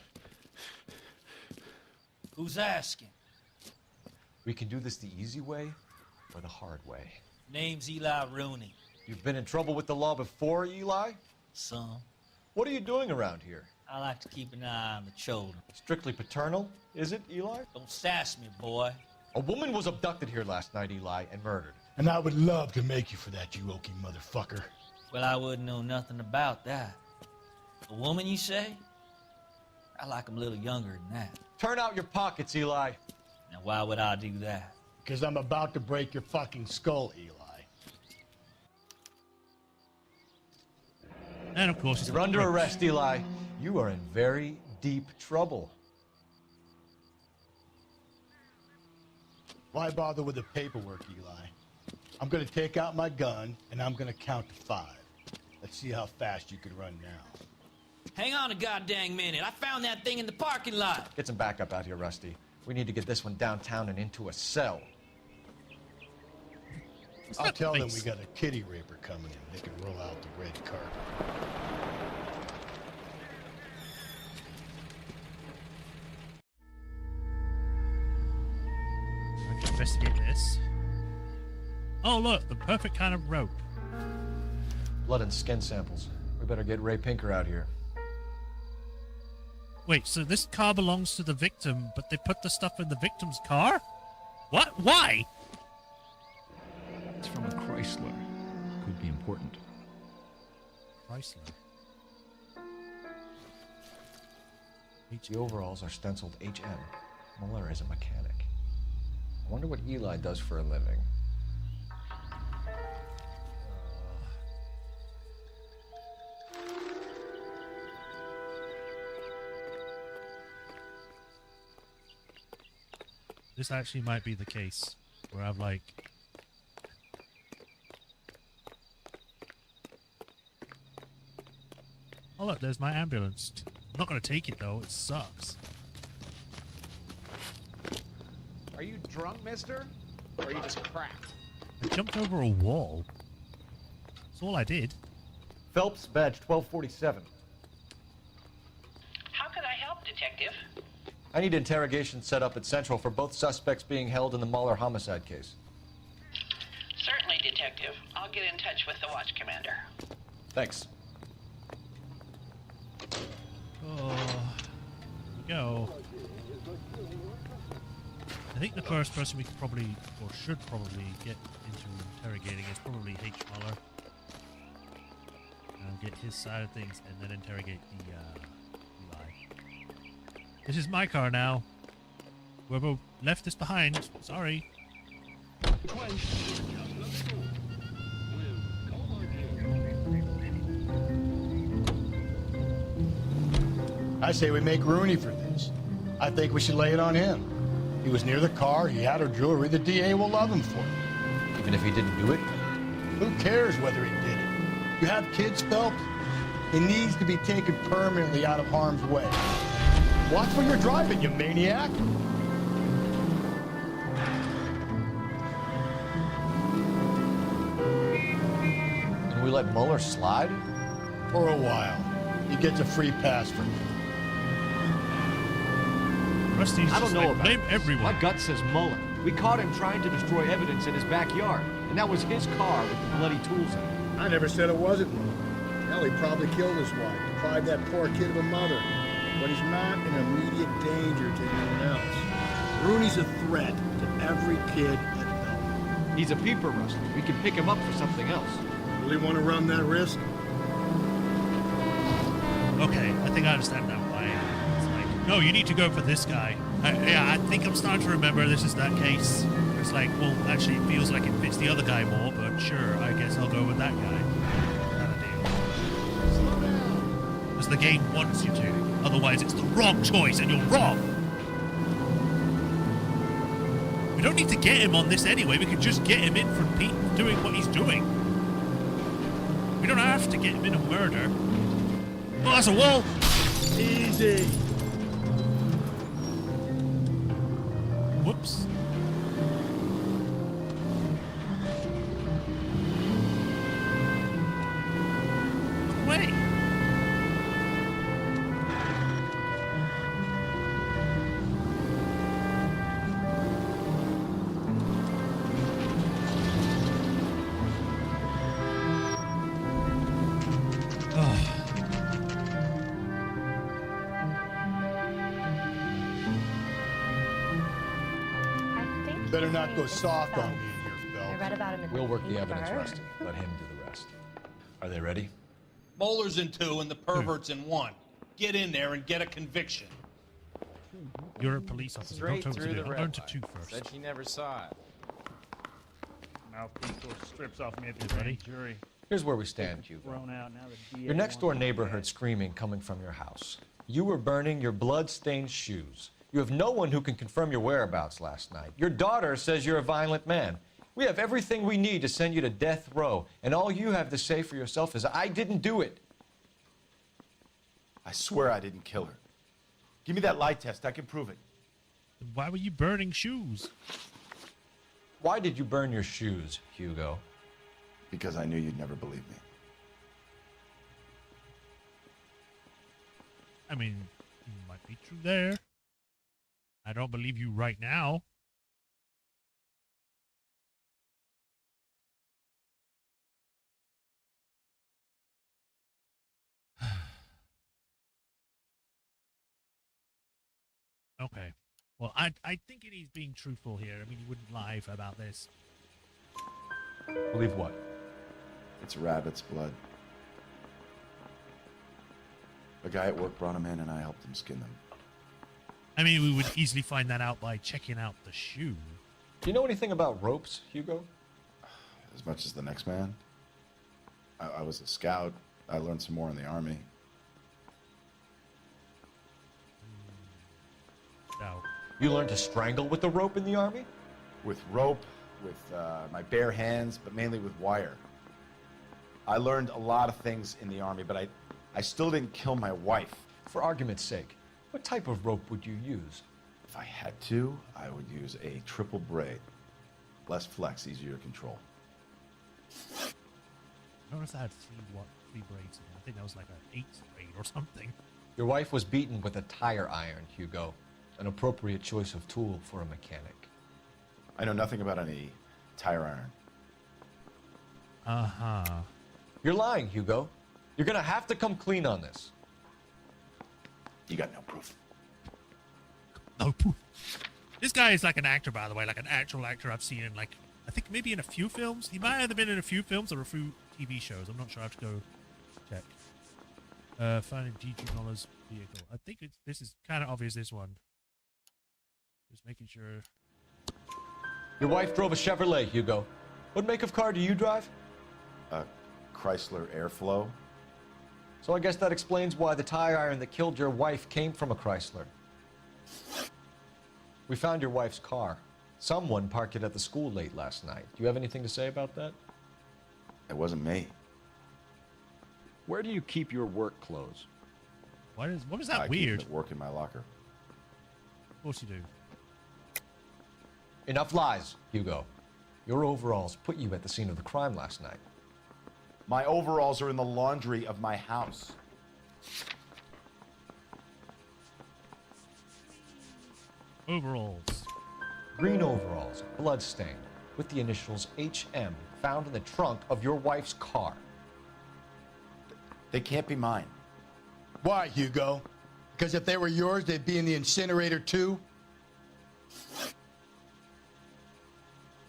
Who's asking? We can do this the easy way or the hard way. Name's Eli Rooney. You've been in trouble with the law before, Eli? Some. What are you doing around here? I like to keep an eye on the children. Strictly paternal, is it, Eli? Don't sass me, boy. A woman was abducted here last night, Eli, and murdered. And I would love to make you for that, you oaky motherfucker. Well, I wouldn't know nothing about that. A woman, you say? I like 'em a little younger than that. Turn out your pockets, Eli. Now, why would I do that? Because I'm about to break your fucking skull, Eli. And of course, you're under arrest, Eli. You are in very deep trouble. Why bother with the paperwork, Eli? I'm gonna take out my gun, and I'm gonna count to 5. Let's see how fast you can run now. Hang on a goddamn minute. I found that thing in the parking lot. Get some backup out here, Rusty. We need to get this one downtown and into a cell. I'll tell them we got a kitty raper coming in. They can roll out the red carpet. I can investigate this. Oh, look, the perfect kind of rope. Blood and skin samples. We better get Ray Pinker out here. Wait, so this car belongs to the victim, but they put the stuff in the victim's car? What? Why? It's from a Chrysler. Could be important. Chrysler. The overalls are stenciled HM. Muller is a mechanic. I wonder what Eli does for a living. This actually might be the case where I've like... Oh look, there's my ambulance. I'm not going to take it though, it sucks. Are you drunk, mister? Or are you just cracked? I jumped over a wall. That's all I did. Phelps, badge 1247. How can I help, Detective? I need interrogation set up at Central for both suspects being held in the Mahler homicide case. Certainly, Detective. I'll get in touch with the watch commander. Thanks. Oh, here we go. I think the first person we could probably, or should probably, get into interrogating is probably H. Mahler. And get his side of things, and then interrogate the Eli. This is my car now. Whoever left this behind, sorry. I say we make Rooney for this. I think we should lay it on him. He was near the car, he had her jewelry, the DA will love him for it. Even if he didn't do it? Who cares whether he did it? You have kids, Phelps? He needs to be taken permanently out of harm's way. Watch where you're driving, you maniac! Can we let Muller slide? For a while. He gets a free pass from me. Rusty's I don't know about blame everyone. My gut says Muller. We caught him trying to destroy evidence in his backyard, and that was his car with the bloody tools in it. I never said it wasn't Muller. Hell, he probably killed his wife, deprived that poor kid of a mother. But he's not in immediate danger to anyone else. Rooney's a threat to every kid that knows. He's a peeper, Rusty. We can pick him up for something else. Really want to run that risk? Okay, I think I understand now why. It's like, no, you need to go for this guy. Yeah, I think I'm starting to remember this is that case. It's like, well, actually, it feels like it fits the other guy more, but sure, I guess I'll go with that guy. Not a deal. Because the game wants you to. Otherwise, it's the wrong choice, and you're wrong. We don't need to get him on this anyway. We can just get him in for doing what he's doing. We don't have to get him in a murder. Oh, that's a wall! Easy! Whoops. Wait. better not go soft on me in here, I Phelps. read about him in We'll work the paper. evidence resting. Let him do the rest. Are they ready? Molar's in 2 and the pervert's in 1. Get in there and get a conviction. You're a police officer. Straight Don't talk through to the me. red I'm going to light. 2 first. Said she never saw it. Mouthpiece sort of strips off me at the Ready? grand jury. Here's where we stand, Hugo. Thrown out. Now the DA Your next door wants neighbor me heard dead. screaming coming from your house. You were burning your blood-stained shoes. You have no one who can confirm your whereabouts last night. Your daughter says you're a violent man. We have everything we need to send you to death row, and all you have to say for yourself is, I didn't do it. I swear I didn't kill her. Give me that lie test. I can prove it. Why were you burning shoes? Why did you burn your shoes, Hugo? Because I knew you'd never believe me. I mean, it might be true there. I don't believe you right now. Okay. Well, I think he's being truthful here. I mean, he wouldn't lie about this. Believe what? It's rabbit's blood. A guy at work brought him in and I helped him skin them. I mean, we would easily find that out by checking out the shoe. Do you know anything about ropes, Hugo? As much as the next man. I was a scout. I learned some more in the army. No. You learned to strangle with the rope in the army? With rope, with my bare hands, but mainly with wire. I learned a lot of things in the army, but I still didn't kill my wife. For argument's sake, what type of rope would you use? If I had to, I would use a triple braid. Less flex, easier to control. Notice I had three braids in it. I think that was like an 8th braid or something. Your wife was beaten with a tire iron, Hugo. An appropriate choice of tool for a mechanic. I know nothing about any tire iron. Uh-huh. You're lying, Hugo. You're gonna have to come clean on this. You got no proof. No proof. This guy is like an actor, by the way, like an actual actor I've seen in, like, I think maybe in a few films. He might have been in a few films or a few TV shows. I'm not sure. I have to go check. Finding D.G. Noller's vehicle. I think this is kind of obvious, this one. Just making sure. Your wife drove a Chevrolet, Hugo. What make of car do you drive? A Chrysler Airflow. So I guess that explains why the tire iron that killed your wife came from a Chrysler. We found your wife's car. Someone parked it at the school late last night. Do you have anything to say about that? It wasn't me. Where do you keep your work clothes? What was that I weird? keep them at work in my locker. Of course you do. Enough lies, Hugo. Your overalls put you at the scene of the crime last night. My overalls are in the laundry of my house. Overalls. Green overalls, bloodstained, with the initials HM found in the trunk of your wife's car. They can't be mine. Why, Hugo? Because if they were yours, they'd be in the incinerator too?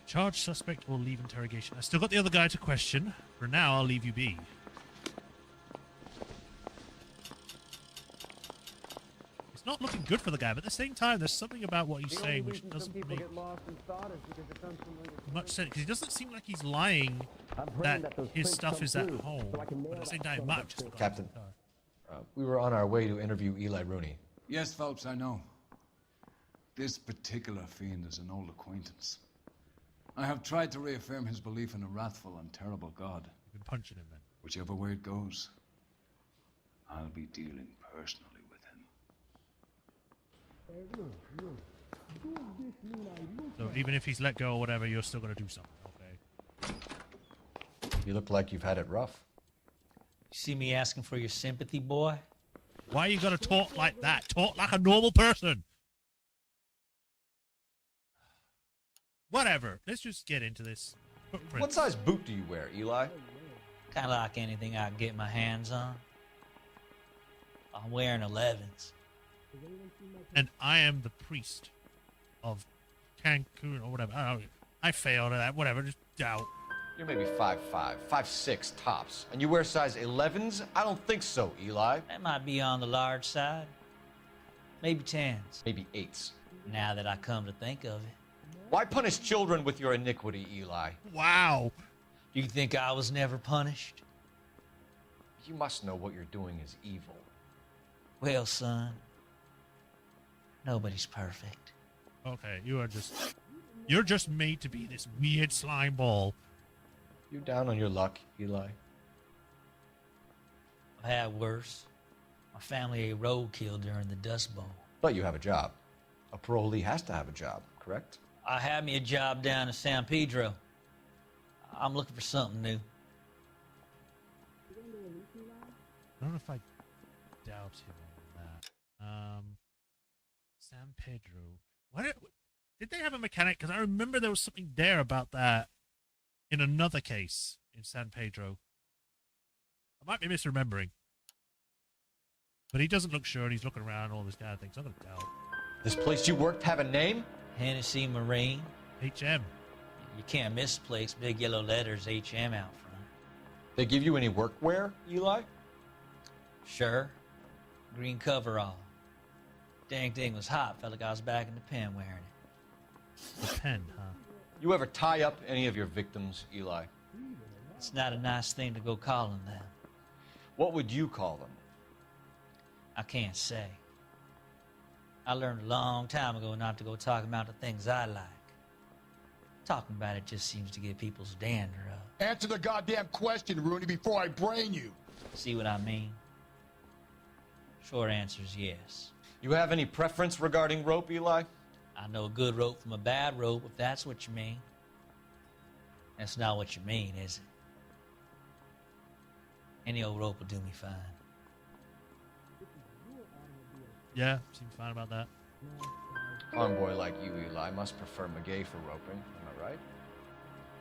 Charge suspect or leave interrogation. I still got the other guy to question. For now, I'll leave you be. It's not looking good for the guy, but at the same time, there's something about what he's saying which doesn't make much sense. Because he doesn't seem like he's lying that his stuff is at home. But at the same time, Mark just forgot Captain, the car. we were on our way to interview Eli Rooney. Yes, Phelps, I know. This particular fiend is an old acquaintance. I have tried to reaffirm his belief in a wrathful and terrible God. You've been punching him, then. Whichever way it goes, I'll be dealing personally with him. So even if he's let go or whatever, you're still going to do something, okay? You look like you've had it rough. You see me asking for your sympathy, boy? Why you got to talk like that? Talk like a normal person. Whatever. Let's just get into this. Footprints. What size boot do you wear, Eli? Kind of like anything I can get my hands on. I'm wearing 11s. And I am the priest of Cancun or whatever. I don't know. I failed at that. Whatever. Just doubt. You're maybe 5'5", 5'6" tops. And you wear size 11s? I don't think so, Eli. That might be on the large side. Maybe 10s. Maybe 8s. Now that I come to think of it. Why punish children with your iniquity, Eli? Wow. Do you think I was never punished? You must know what you're doing is evil. Well, son, nobody's perfect. Okay, you're just made to be this weird slime ball. You down on your luck, Eli? I've had worse. My family ate roadkill during the Dust Bowl. But you have a job. A parolee has to have a job, correct? I had me a job down in San Pedro. I'm looking for something new. I don't know if I doubt him on that. San Pedro. Did they have a mechanic? Because I remember there was something there about that in another case in San Pedro. I might be misremembering. But he doesn't look sure, and he's looking around and all this kind of thing, so I'm going to doubt. This place you worked have a name? Hennessy Marine. HM. You can't miss the place. Big yellow letters, HM out front. They give you any workwear, Eli? Sure. Green coverall. Dang thing was hot. Felt like I was back in the pen wearing it. The pen, huh? You ever tie up any of your victims, Eli? It's not a nice thing to go calling them. What would you call them? I can't say. I learned a long time ago not to go talking about the things I like. Talking about it just seems to get people's dander up. Answer the goddamn question, Rooney, before I brain you. See what I mean? Short answer is yes. You have any preference regarding rope, Eli? I know a good rope from a bad rope, if that's what you mean. That's not what you mean, is it? Any old rope will do me fine. Yeah, seems fine about that. Farm boy like you, Eli, must prefer Magay for roping. Am I right?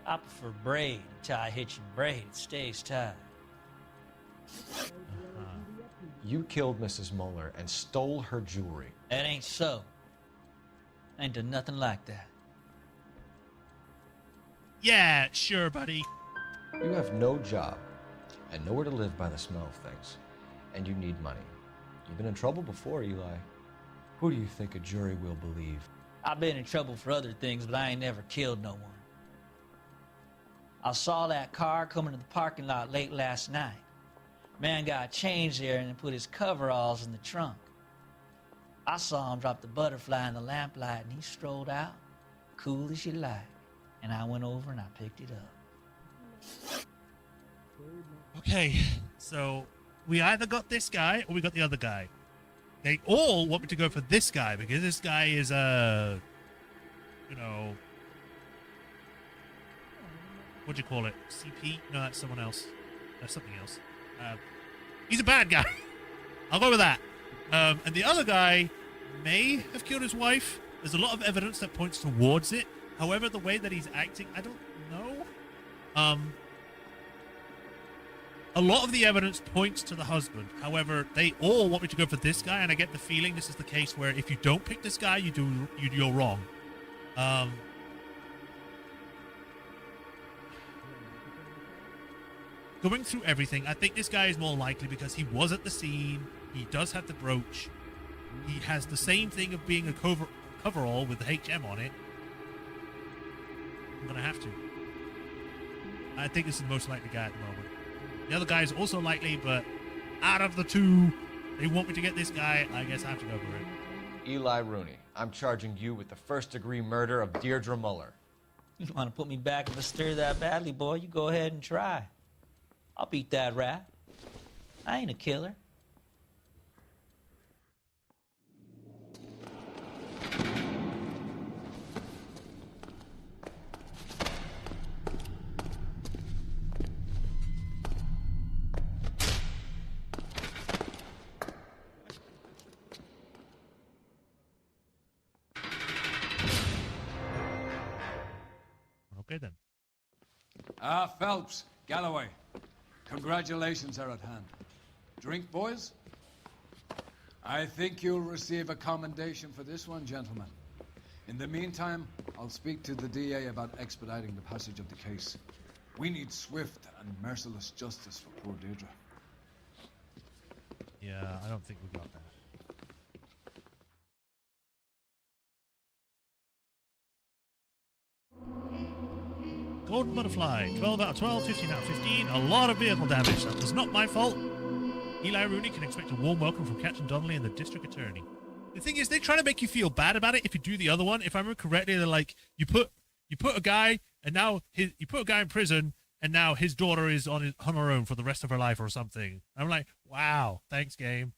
I prefer braid. Tie hitch and braid. It stays tied. You killed Mrs. Muller and stole her jewelry. That ain't so. I ain't done nothing like that. Yeah, sure, buddy. You have no job and nowhere to live by the smell of things. And you need money. You've been in trouble before, Eli. Who do you think a jury will believe? I've been in trouble for other things, but I ain't never killed no one. I saw that car coming to the parking lot late last night. Man got changed there and put his coveralls in the trunk. I saw him drop the butterfly in the lamplight, and he strolled out, cool as you like. And I went over and I picked it up. Okay, so we either got this guy or we got the other guy. They all want me to go for this guy because this guy is what do you call it? CP? No, that's someone else. That's something else. He's a bad guy. I'll go with that. And the other guy may have killed his wife. There's a lot of evidence that points towards it. However, the way that he's acting, I don't know. A lot of the evidence points to the husband. However, they all want me to go for this guy, and I get the feeling this is the case where if you don't pick this guy, you're wrong. Going through everything, I think this guy is more likely because he was at the scene. He does have the brooch. He has the same thing of being a coverall with the HM on it. I'm gonna have to. I think this is the most likely guy at the moment. The other guy is also likely, but out of the two, they want me to get this guy. I guess I have to go for it. Eli Rooney, I'm charging you with the first-degree murder of Deirdre Muller. You want to put me back in the stir that badly, boy? You go ahead and try. I'll beat that rat. I ain't a killer. Okay, then. Phelps, Galloway. Congratulations are at hand. Drink, boys? I think you'll receive a commendation for this one, gentlemen. In the meantime, I'll speak to the DA about expediting the passage of the case. We need swift and merciless justice for poor Deirdre. Yeah, I don't think we got that. Golden Butterfly, 12 out of 12, 15 out of 15. A lot of vehicle damage. That was not my fault. Eli Rooney can expect a warm welcome from Captain Donnelly and the District Attorney. The thing is, they try to make you feel bad about it if you do the other one. If I remember correctly, they're like, you put a guy, and now you put a guy in prison, and now his daughter is on her own for the rest of her life or something. I'm like, wow, thanks, game.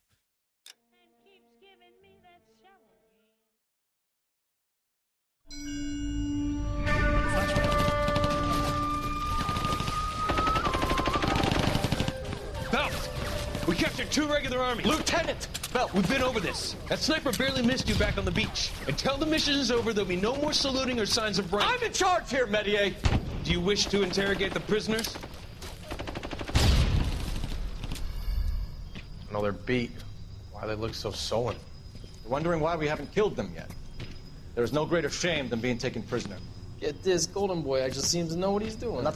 Phelps, we captured 2 regular army. Lieutenant! Phelps, we've been over this. That sniper barely missed you back on the beach. Until the mission is over, there'll be no more saluting or signs of break. I'm in charge here, Medier! Do you wish to interrogate the prisoners? No, they're beat. Why they look so sullen? You're wondering why we haven't killed them yet. There's no greater shame than being taken prisoner. Get this, Golden Boy actually seems to know what he's doing. See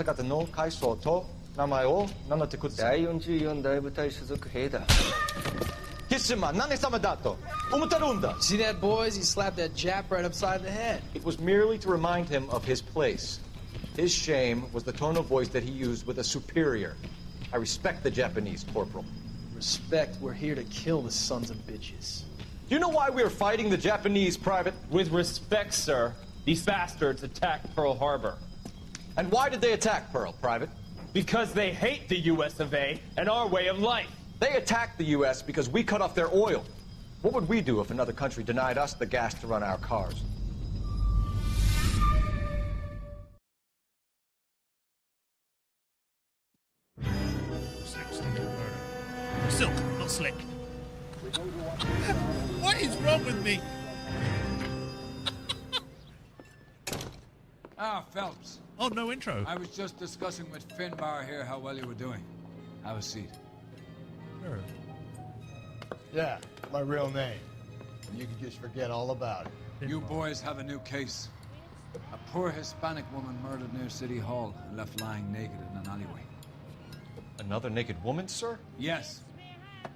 that, boys? He slapped that Jap right upside the head. It was merely to remind him of his place. His shame was the tone of voice that he used with a superior. I respect the Japanese, Corporal. Respect, we're here to kill the sons of bitches. Do you know why we are fighting the Japanese, Private? With respect, sir, these bastards attacked Pearl Harbor. And why did they attack Pearl, Private? Because they hate the US of A and our way of life. They attacked the US because we cut off their oil. What would we do if another country denied us the gas to run our cars? Silk, not slick. What is wrong with me? Phelps. Oh, no intro. I was just discussing with Finbar here how well you were doing. Have a seat. Sure. Yeah, my real name. And you can just forget all about it. You boys have a new case. A poor Hispanic woman murdered near City Hall and left lying naked in an alleyway. Another naked woman, sir? Yes.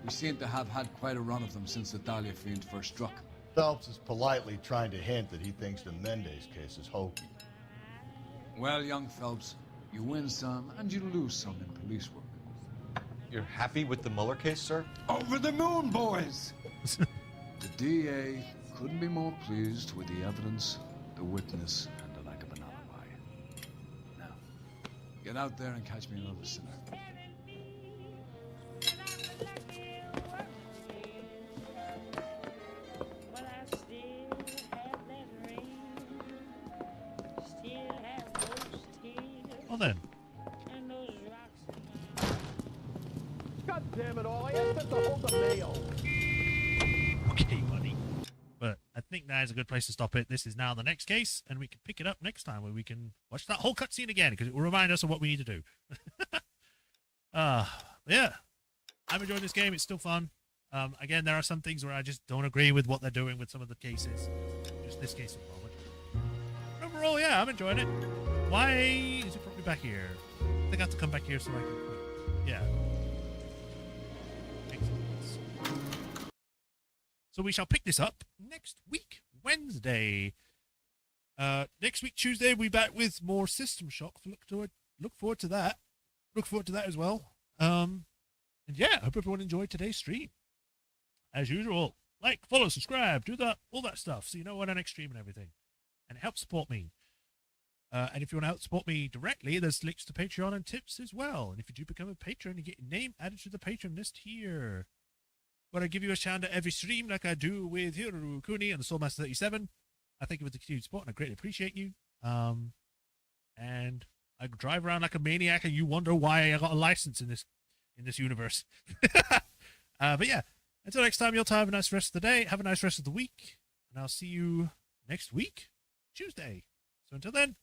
We seem to have had quite a run of them since the Dahlia fiend first struck. Phelps is politely trying to hint that he thinks the Mendez case is hokey. Well, young Phelps, you win some and you lose some in police work. You're happy with the Mueller case, sir? Over the moon, boys! The DA couldn't be more pleased with the evidence, the witness, and the lack of an alibi. Now, get out there and catch me another sinner. Well then. God damn it all, I asked them to hold the mail. Okay, buddy. But I think that is a good place to stop it. This is now the next case, and we can pick it up next time where we can watch that whole cutscene again, because it will remind us of what we need to do. Yeah. I'm enjoying this game. It's still fun. Again, there are some things where I just don't agree with what they're doing with some of the cases. Just this case at the moment. Overall, yeah, I'm enjoying it. Why is it probably back here? I think I have to come back here so I can quit. Yeah. So we shall pick this up next week, Wednesday. Next week, Tuesday, we'll be back with more System Shock. Look forward to that. Look forward to that as well. And yeah, I hope everyone enjoyed today's stream. As usual, like, follow, subscribe, do that, all that stuff, so you know when I next stream and everything. And it helps support me. And if you want to help support me directly, there's links to Patreon and tips as well. And if you do become a patron, you get your name added to the patron list here. But I give you a shout out every stream like I do with Hiroru Kuni and the Soulmaster 37. I thank you for the continued support and I greatly appreciate you. And I drive around like a maniac and you wonder why I got a license in this universe. But yeah, until next time, you'll have a nice rest of the day. Have a nice rest of the week. And I'll see you next week, Tuesday. So until then,